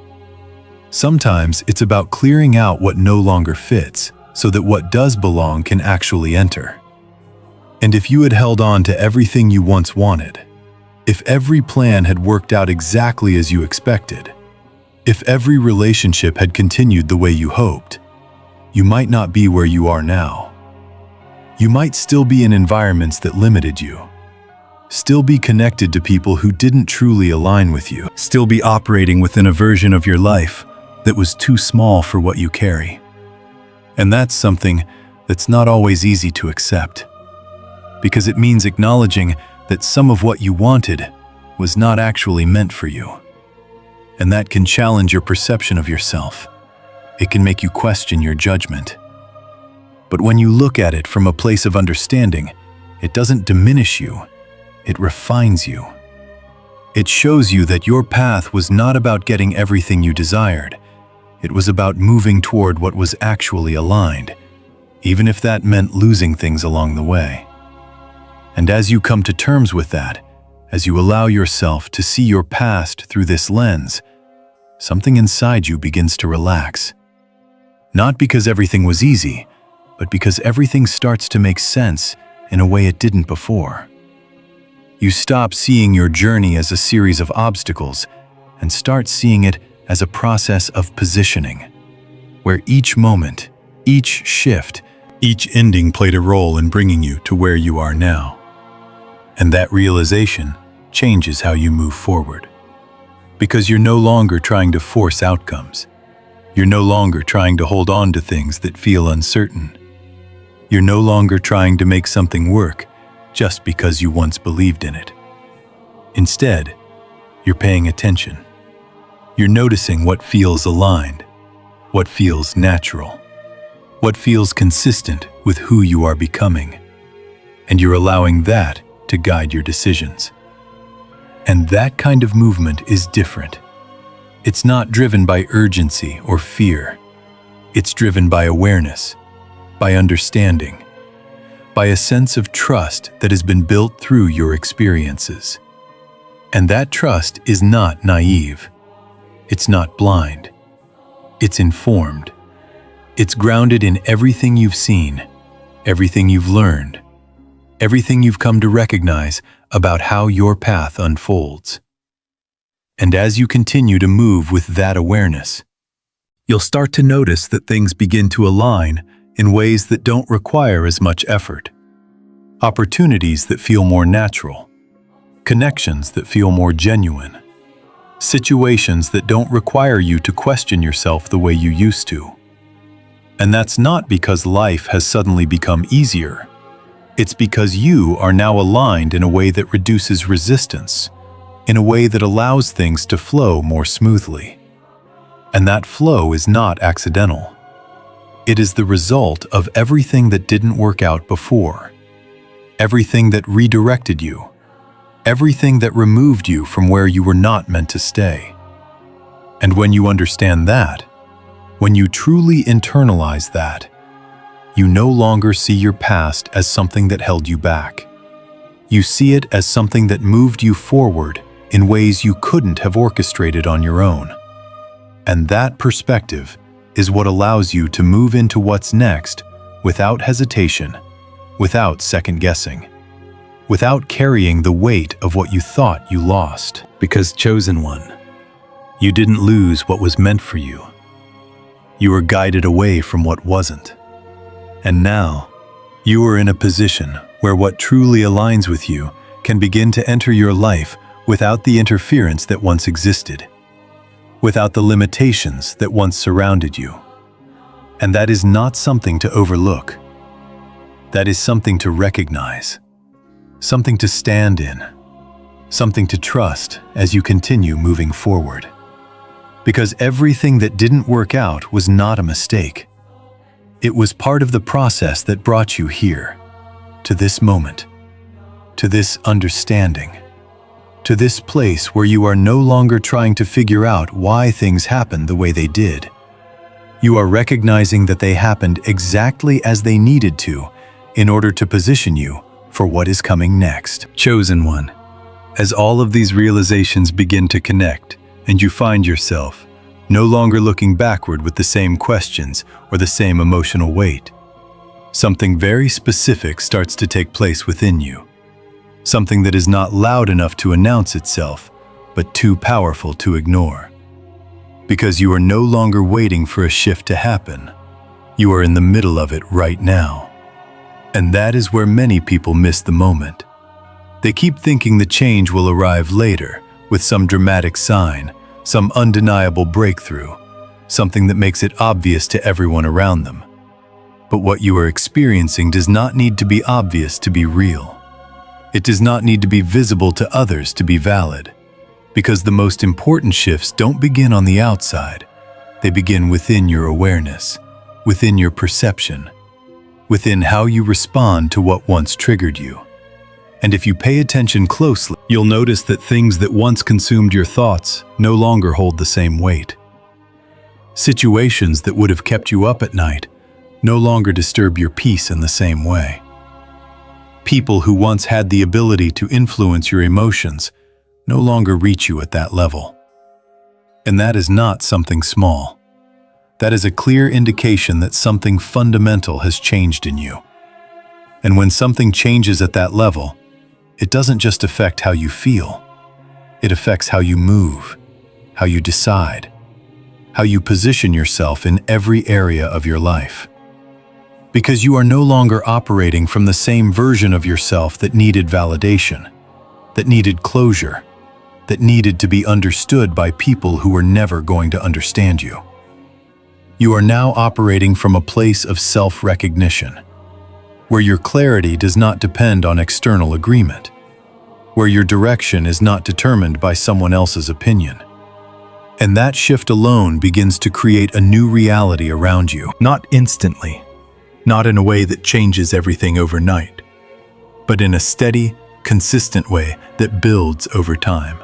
Sometimes it's about clearing out what no longer fits, so that what does belong can actually enter. And if you had held on to everything you once wanted, if every plan had worked out exactly as you expected, if every relationship had continued the way you hoped, you might not be where you are now. You might still be in environments that limited you, still be connected to people who didn't truly align with you, still be operating within a version of your life that was too small for what you carry. And that's something that's not always easy to accept, because it means acknowledging that some of what you wanted was not actually meant for you. And that can challenge your perception of yourself. It can make you question your judgment. But when you look at it from a place of understanding, it doesn't diminish you, it refines you. It shows you that your path was not about getting everything you desired. It was about moving toward what was actually aligned, even if that meant losing things along the way. And as you come to terms with that, as you allow yourself to see your past through this lens, something inside you begins to relax. Not because everything was easy, but because everything starts to make sense in a way it didn't before. You stop seeing your journey as a series of obstacles and start seeing it as a process of positioning, where each moment, each shift, each ending played a role in bringing you to where you are now. And that realization changes how you move forward. Because you're no longer trying to force outcomes. You're no longer trying to hold on to things that feel uncertain. You're no longer trying to make something work just because you once believed in it. Instead, you're paying attention. You're noticing what feels aligned, what feels natural, what feels consistent with who you are becoming. And you're allowing that to guide your decisions. And that kind of movement is different. It's not driven by urgency or fear. It's driven by awareness, by understanding, by a sense of trust that has been built through your experiences. And that trust is not naive. It's not blind. It's informed. It's grounded in everything you've seen, everything you've learned, everything you've come to recognize about how your path unfolds. And as you continue to move with that awareness, you'll start to notice that things begin to align in ways that don't require as much effort. Opportunities that feel more natural, connections that feel more genuine, situations that don't require you to question yourself the way you used to. And that's not because life has suddenly become easier. It's because you are now aligned in a way that reduces resistance, in a way that allows things to flow more smoothly. And that flow is not accidental. It is the result of everything that didn't work out before, everything that redirected you, everything that removed you from where you were not meant to stay. And when you understand that, when you truly internalize that, you no longer see your past as something that held you back. You see it as something that moved you forward in ways you couldn't have orchestrated on your own. And that perspective is what allows you to move into what's next without hesitation, without second guessing, without carrying the weight of what you thought you lost. Because, chosen one, you didn't lose what was meant for you. You were guided away from what wasn't. And now, you are in a position where what truly aligns with you can begin to enter your life without the interference that once existed, without the limitations that once surrounded you. And that is not something to overlook. That is something to recognize, something to stand in, something to trust as you continue moving forward. Because everything that didn't work out was not a mistake. It was part of the process that brought you here, to this moment, to this understanding, to this place where you are no longer trying to figure out why things happened the way they did. You are recognizing that they happened exactly as they needed to in order to position you for what is coming next. Chosen one, as all of these realizations begin to connect and you find yourself no longer looking backward with the same questions or the same emotional weight, something very specific starts to take place within you. Something that is not loud enough to announce itself, but too powerful to ignore. Because you are no longer waiting for a shift to happen. You are in the middle of it right now. And that is where many people miss the moment. They keep thinking the change will arrive later with some dramatic sign, some undeniable breakthrough, something that makes it obvious to everyone around them. But what you are experiencing does not need to be obvious to be real. It does not need to be visible to others to be valid, because the most important shifts don't begin on the outside. They begin within your awareness, within your perception, within how you respond to what once triggered you. And if you pay attention closely, you'll notice that things that once consumed your thoughts no longer hold the same weight. Situations that would have kept you up at night no longer disturb your peace in the same way. People who once had the ability to influence your emotions no longer reach you at that level. And that is not something small. That is a clear indication that something fundamental has changed in you. And when something changes at that level, it doesn't just affect how you feel. It affects how you move, how you decide, how you position yourself in every area of your life. Because you are no longer operating from the same version of yourself that needed validation, that needed closure, that needed to be understood by people who were never going to understand you. You are now operating from a place of self-recognition, where your clarity does not depend on external agreement, where your direction is not determined by someone else's opinion. And that shift alone begins to create a new reality around you. Not instantly, not in a way that changes everything overnight, but in a steady, consistent way that builds over time.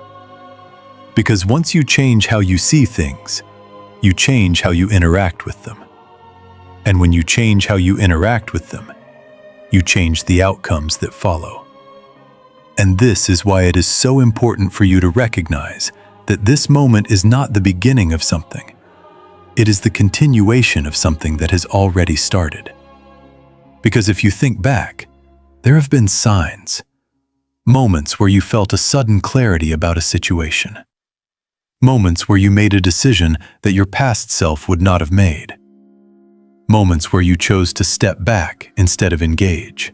Because once you change how you see things, you change how you interact with them. And when you change how you interact with them, you change the outcomes that follow. And this is why it is so important for you to recognize that this moment is not the beginning of something. It is the continuation of something that has already started. Because if you think back, there have been signs, moments where you felt a sudden clarity about a situation, moments where you made a decision that your past self would not have made, moments where you chose to step back instead of engage,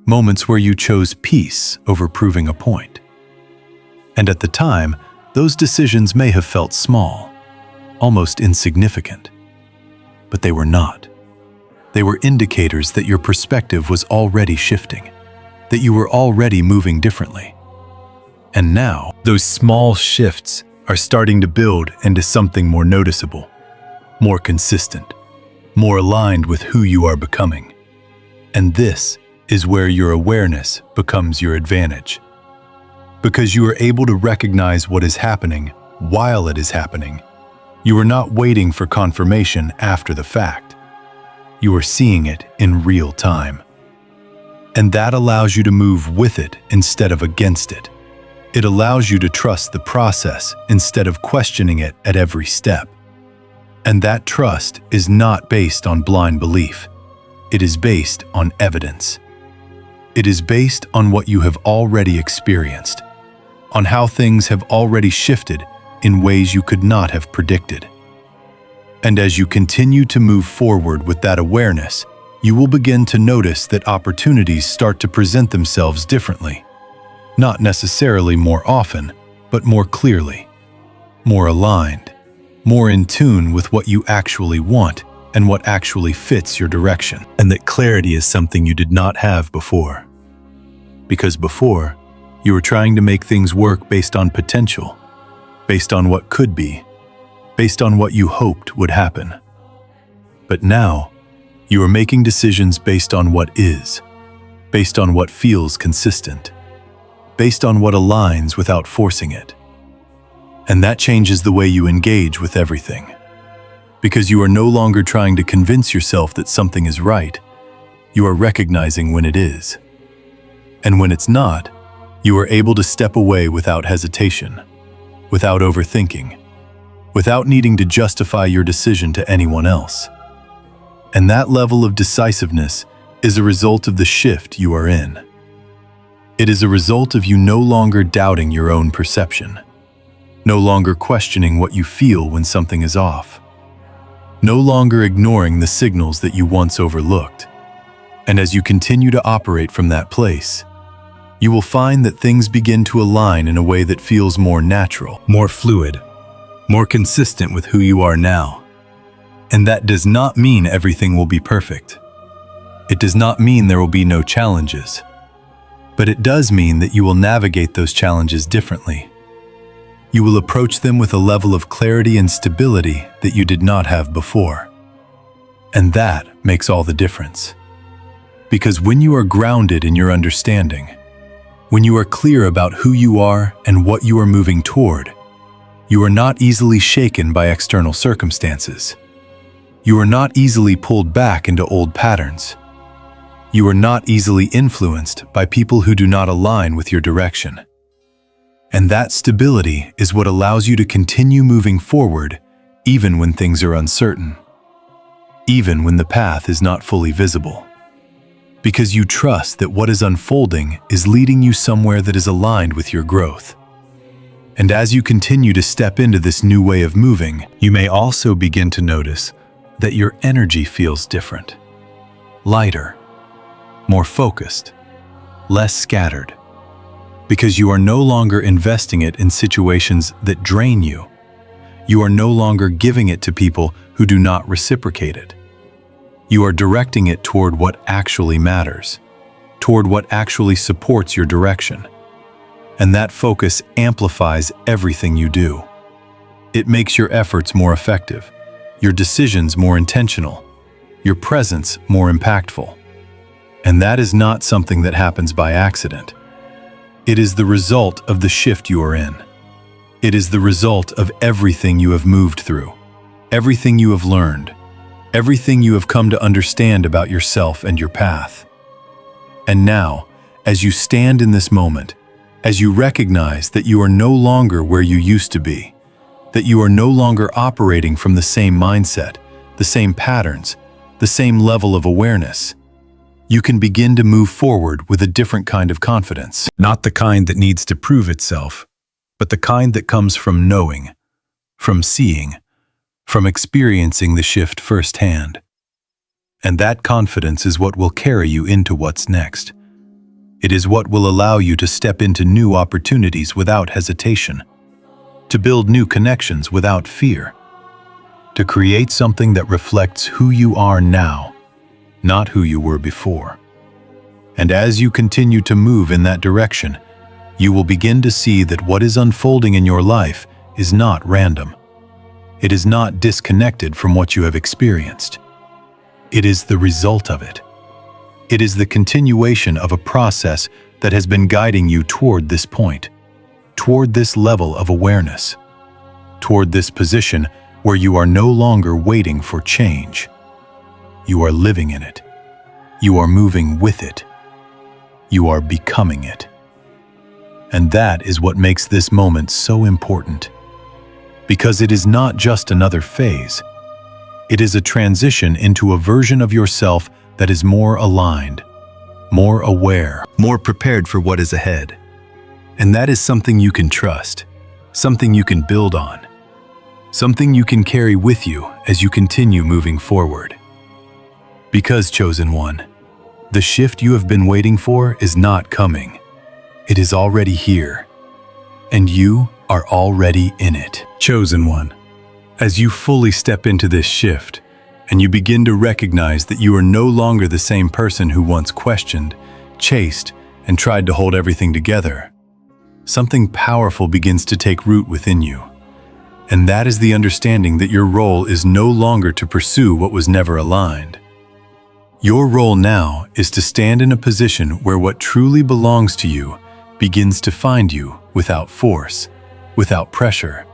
moments where you chose peace over proving a point. And at the time, those decisions may have felt small, almost insignificant, but they were not. They were indicators that your perspective was already shifting, that you were already moving differently. And now, those small shifts are starting to build into something more noticeable, more consistent, more aligned with who you are becoming. And this is where your awareness becomes your advantage. Because you are able to recognize what is happening while it is happening. You are not waiting for confirmation after the fact. You are seeing it in real time. And that allows you to move with it instead of against it. It allows you to trust the process instead of questioning it at every step. And that trust is not based on blind belief. It is based on evidence. It is based on what you have already experienced, on how things have already shifted in ways you could not have predicted. And as you continue to move forward with that awareness, you will begin to notice that opportunities start to present themselves differently. Not necessarily more often, but more clearly, more aligned, more in tune with what you actually want and what actually fits your direction. And that clarity is something you did not have before. Because before, you were trying to make things work based on potential, based on what could be, based on what you hoped would happen. But now, you are making decisions based on what is, based on what feels consistent, based on what aligns without forcing it. And that changes the way you engage with everything. Because you are no longer trying to convince yourself that something is right, you are recognizing when it is. And when it's not, you are able to step away without hesitation, without overthinking, without needing to justify your decision to anyone else. And that level of decisiveness is a result of the shift you are in. It is a result of you no longer doubting your own perception, no longer questioning what you feel when something is off, no longer ignoring the signals that you once overlooked. And as you continue to operate from that place, you will find that things begin to align in a way that feels more natural, more fluid, more consistent with who you are now. And that does not mean everything will be perfect. It does not mean there will be no challenges. But it does mean that you will navigate those challenges differently. You will approach them with a level of clarity and stability that you did not have before. And that makes all the difference. Because when you are grounded in your understanding, when you are clear about who you are and what you are moving toward, you are not easily shaken by external circumstances. You are not easily pulled back into old patterns. You are not easily influenced by people who do not align with your direction. And that stability is what allows you to continue moving forward even when things are uncertain, even when the path is not fully visible. Because you trust that what is unfolding is leading you somewhere that is aligned with your growth. And as you continue to step into this new way of moving, you may also begin to notice that your energy feels different, lighter, more focused, less scattered, because you are no longer investing it in situations that drain you. You are no longer giving it to people who do not reciprocate it. You are directing it toward what actually matters, toward what actually supports your direction. And that focus amplifies everything you do. It makes your efforts more effective, your decisions more intentional, your presence more impactful. And that is not something that happens by accident. It is the result of the shift you are in. It is the result of everything you have moved through, everything you have learned, everything you have come to understand about yourself and your path. And now, as you stand in this moment, as you recognize that you are no longer where you used to be, that you are no longer operating from the same mindset, the same patterns, the same level of awareness, you can begin to move forward with a different kind of confidence. Not the kind that needs to prove itself, but the kind that comes from knowing, from seeing, from experiencing the shift firsthand. And that confidence is what will carry you into what's next. It is what will allow you to step into new opportunities without hesitation, to build new connections without fear, to create something that reflects who you are now, not who you were before. And as you continue to move in that direction, you will begin to see that what is unfolding in your life is not random. It is not disconnected from what you have experienced. It is the result of it. It is the continuation of a process that has been guiding you toward this point, toward this level of awareness, toward this position where you are no longer waiting for change. You are living in it. You are moving with it. You are becoming it. And that is what makes this moment so important. Because it is not just another phase. It is a transition into a version of yourself that is more aligned, more aware, more prepared for what is ahead. And that is something you can trust, something you can build on, something you can carry with you as you continue moving forward. Because, chosen one, the shift you have been waiting for is not coming. It is already here, and you are already in it. Chosen one, as you fully step into this shift, and you begin to recognize that you are no longer the same person who once questioned, chased, and tried to hold everything together, something powerful begins to take root within you. And that is the understanding that your role is no longer to pursue what was never aligned. Your role now is to stand in a position where what truly belongs to you begins to find you without force, without pressure,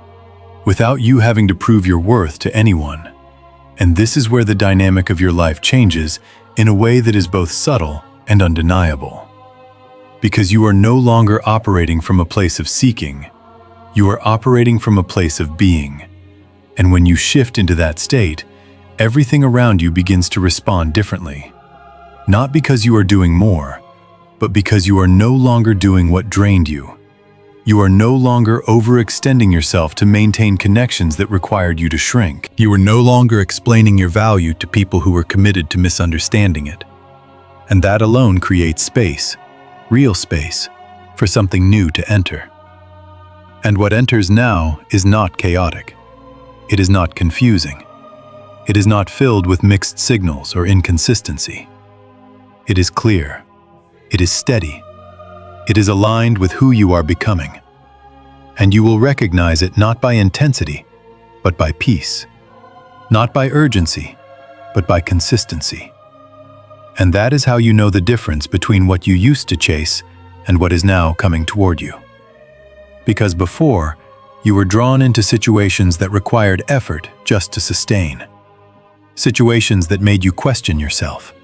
without you having to prove your worth to anyone. And this is where the dynamic of your life changes in a way that is both subtle and undeniable. Because you are no longer operating from a place of seeking, you are operating from a place of being. And when you shift into that state, everything around you begins to respond differently. Not because you are doing more, but because you are no longer doing what drained you. You are no longer overextending yourself to maintain connections that required you to shrink. You are no longer explaining your value to people who were committed to misunderstanding it. And that alone creates space, real space, for something new to enter. And what enters now is not chaotic. It is not confusing. It is not filled with mixed signals or inconsistency. It is clear. It is steady. It is aligned with who you are becoming. And you will recognize it not by intensity, but by peace. Not by urgency, but by consistency. And that is how you know the difference between what you used to chase and what is now coming toward you. Because before, you were drawn into situations that required effort just to sustain. Situations that made you question yourself.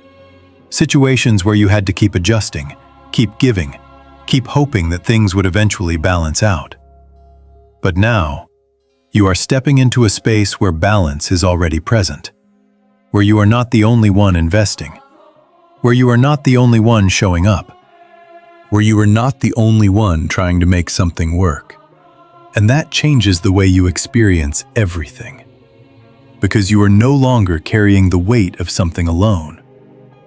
Situations where you had to keep adjusting, keep giving, keep hoping that things would eventually balance out. But now, you are stepping into a space where balance is already present, where you are not the only one investing, where you are not the only one showing up, where you are not the only one trying to make something work. And that changes the way you experience everything. Because you are no longer carrying the weight of something alone.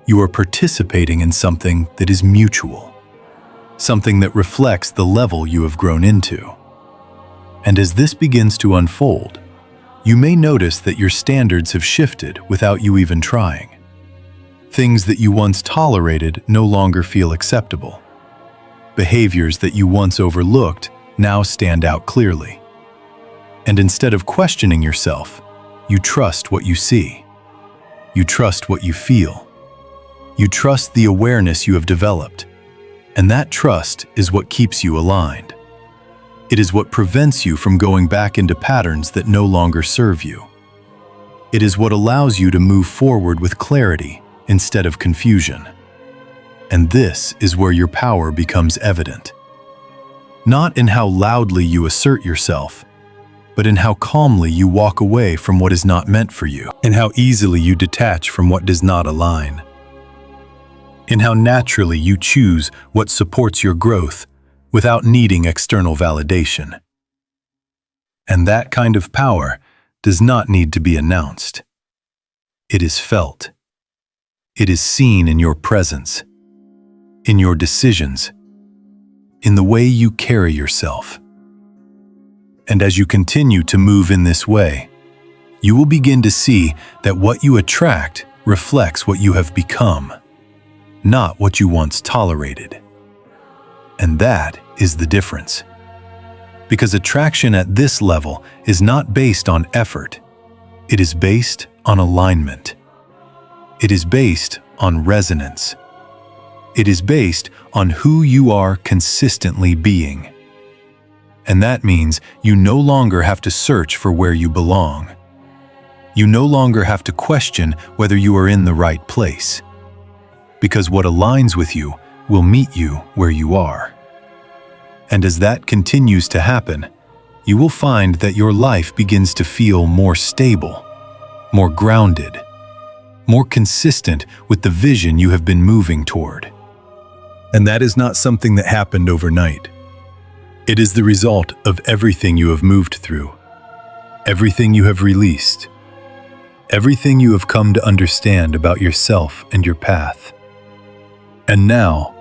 You are participating in something that is mutual. Something that reflects the level you have grown into. And as this begins to unfold, you may notice that your standards have shifted without you even trying. Things that you once tolerated no longer feel acceptable. Behaviors that you once overlooked now stand out clearly. And instead of questioning yourself, you trust what you see. You trust what you feel. You trust the awareness you have developed. And that trust is what keeps you aligned. It is what prevents you from going back into patterns that no longer serve you. It is what allows you to move forward with clarity instead of confusion. And this is where your power becomes evident. Not in how loudly you assert yourself, but in how calmly you walk away from what is not meant for you, and how easily you detach from what does not align. in how naturally you choose what supports your growth without needing external validation. And that kind of power does not need to be announced. It is felt. It is seen in your presence, in your decisions, in the way you carry yourself. And as you continue to move in this way, you will begin to see that what you attract reflects what you have become, not what you once tolerated. And that is the difference. Because attraction at this level is not based on effort. It is based on alignment. It is based on resonance. It is based on who you are consistently being. And that means you no longer have to search for where you belong. You no longer have to question whether you are in the right place. Because what aligns with you will meet you where you are. And as that continues to happen, you will find that your life begins to feel more stable, more grounded, more consistent with the vision you have been moving toward. And that is not something that happened overnight. It is the result of everything you have moved through, everything you have released, everything you have come to understand about yourself and your path. And now,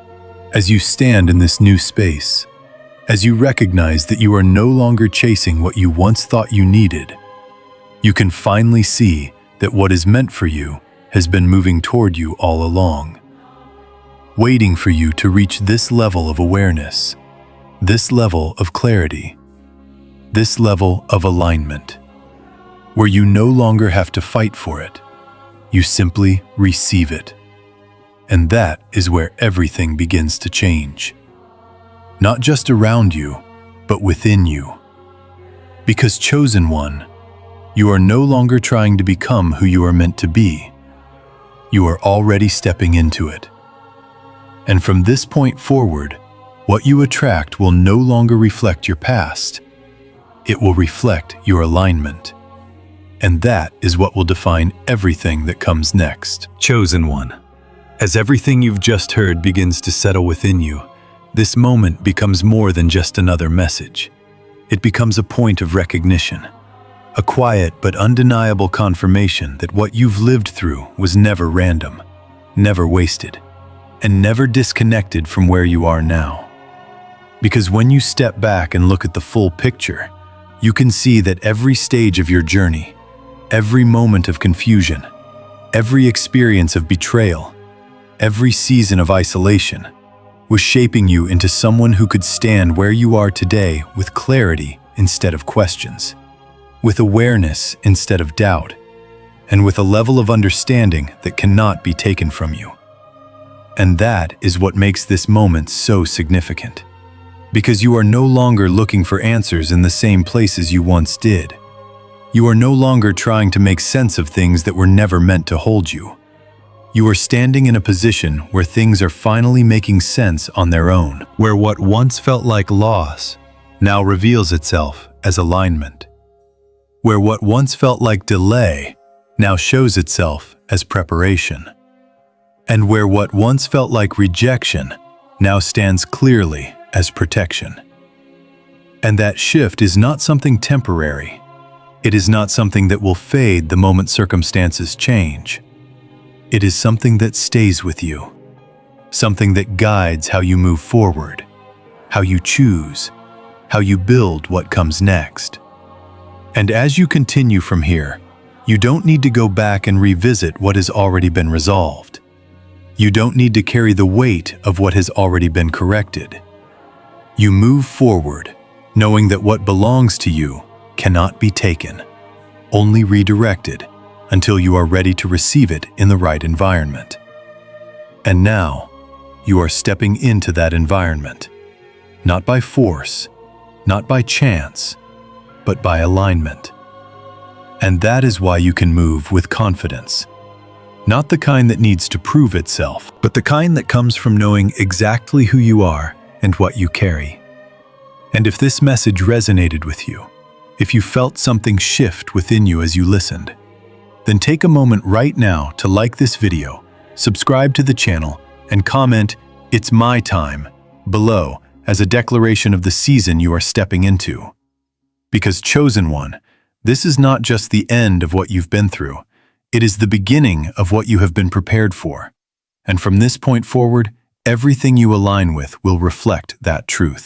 as you stand in this new space, as you recognize that you are no longer chasing what you once thought you needed, you can finally see that what is meant for you has been moving toward you all along, waiting for you to reach this level of awareness, this level of clarity, this level of alignment, where you no longer have to fight for it. You simply receive it. And that is where everything begins to change. Not just around you, but within you. Because chosen one, you are no longer trying to become who you are meant to be. You are already stepping into it. And from this point forward, what you attract will no longer reflect your past. It will reflect your alignment. And that is what will define everything that comes next. Chosen one. As everything you've just heard begins to settle within you, this moment becomes more than just another message. It becomes a point of recognition, a quiet but undeniable confirmation that what you've lived through was never random, never wasted, and never disconnected from where you are now. Because when you step back and look at the full picture, you can see that every stage of your journey, every moment of confusion, every experience of betrayal, every season of isolation, was shaping you into someone who could stand where you are today with clarity instead of questions, with awareness instead of doubt, and with a level of understanding that cannot be taken from you. And that is what makes this moment so significant, because you are no longer looking for answers in the same places you once did. You are no longer trying to make sense of things that were never meant to hold you. You are standing in a position where things are finally making sense on their own, where what once felt like loss now reveals itself as alignment, where what once felt like delay now shows itself as preparation, and where what once felt like rejection now stands clearly as protection. And that shift is not something temporary. It is not something that will fade the moment circumstances change. It is something that stays with you, something that guides how you move forward, how you choose, how you build what comes next. And as you continue from here, you don't need to go back and revisit what has already been resolved. You don't need to carry the weight of what has already been corrected. You move forward, knowing that what belongs to you cannot be taken, only redirected, until you are ready to receive it in the right environment. And now, you are stepping into that environment, not by force, not by chance, but by alignment. And that is why you can move with confidence. Not the kind that needs to prove itself, but the kind that comes from knowing exactly who you are and what you carry. And if this message resonated with you, if you felt something shift within you as you listened, then take a moment right now to like this video, subscribe to the channel, and comment, "It's my time," below as a declaration of the season you are stepping into. Because chosen one, this is not just the end of what you've been through. It is the beginning of what you have been prepared for. And from this point forward, everything you align with will reflect that truth.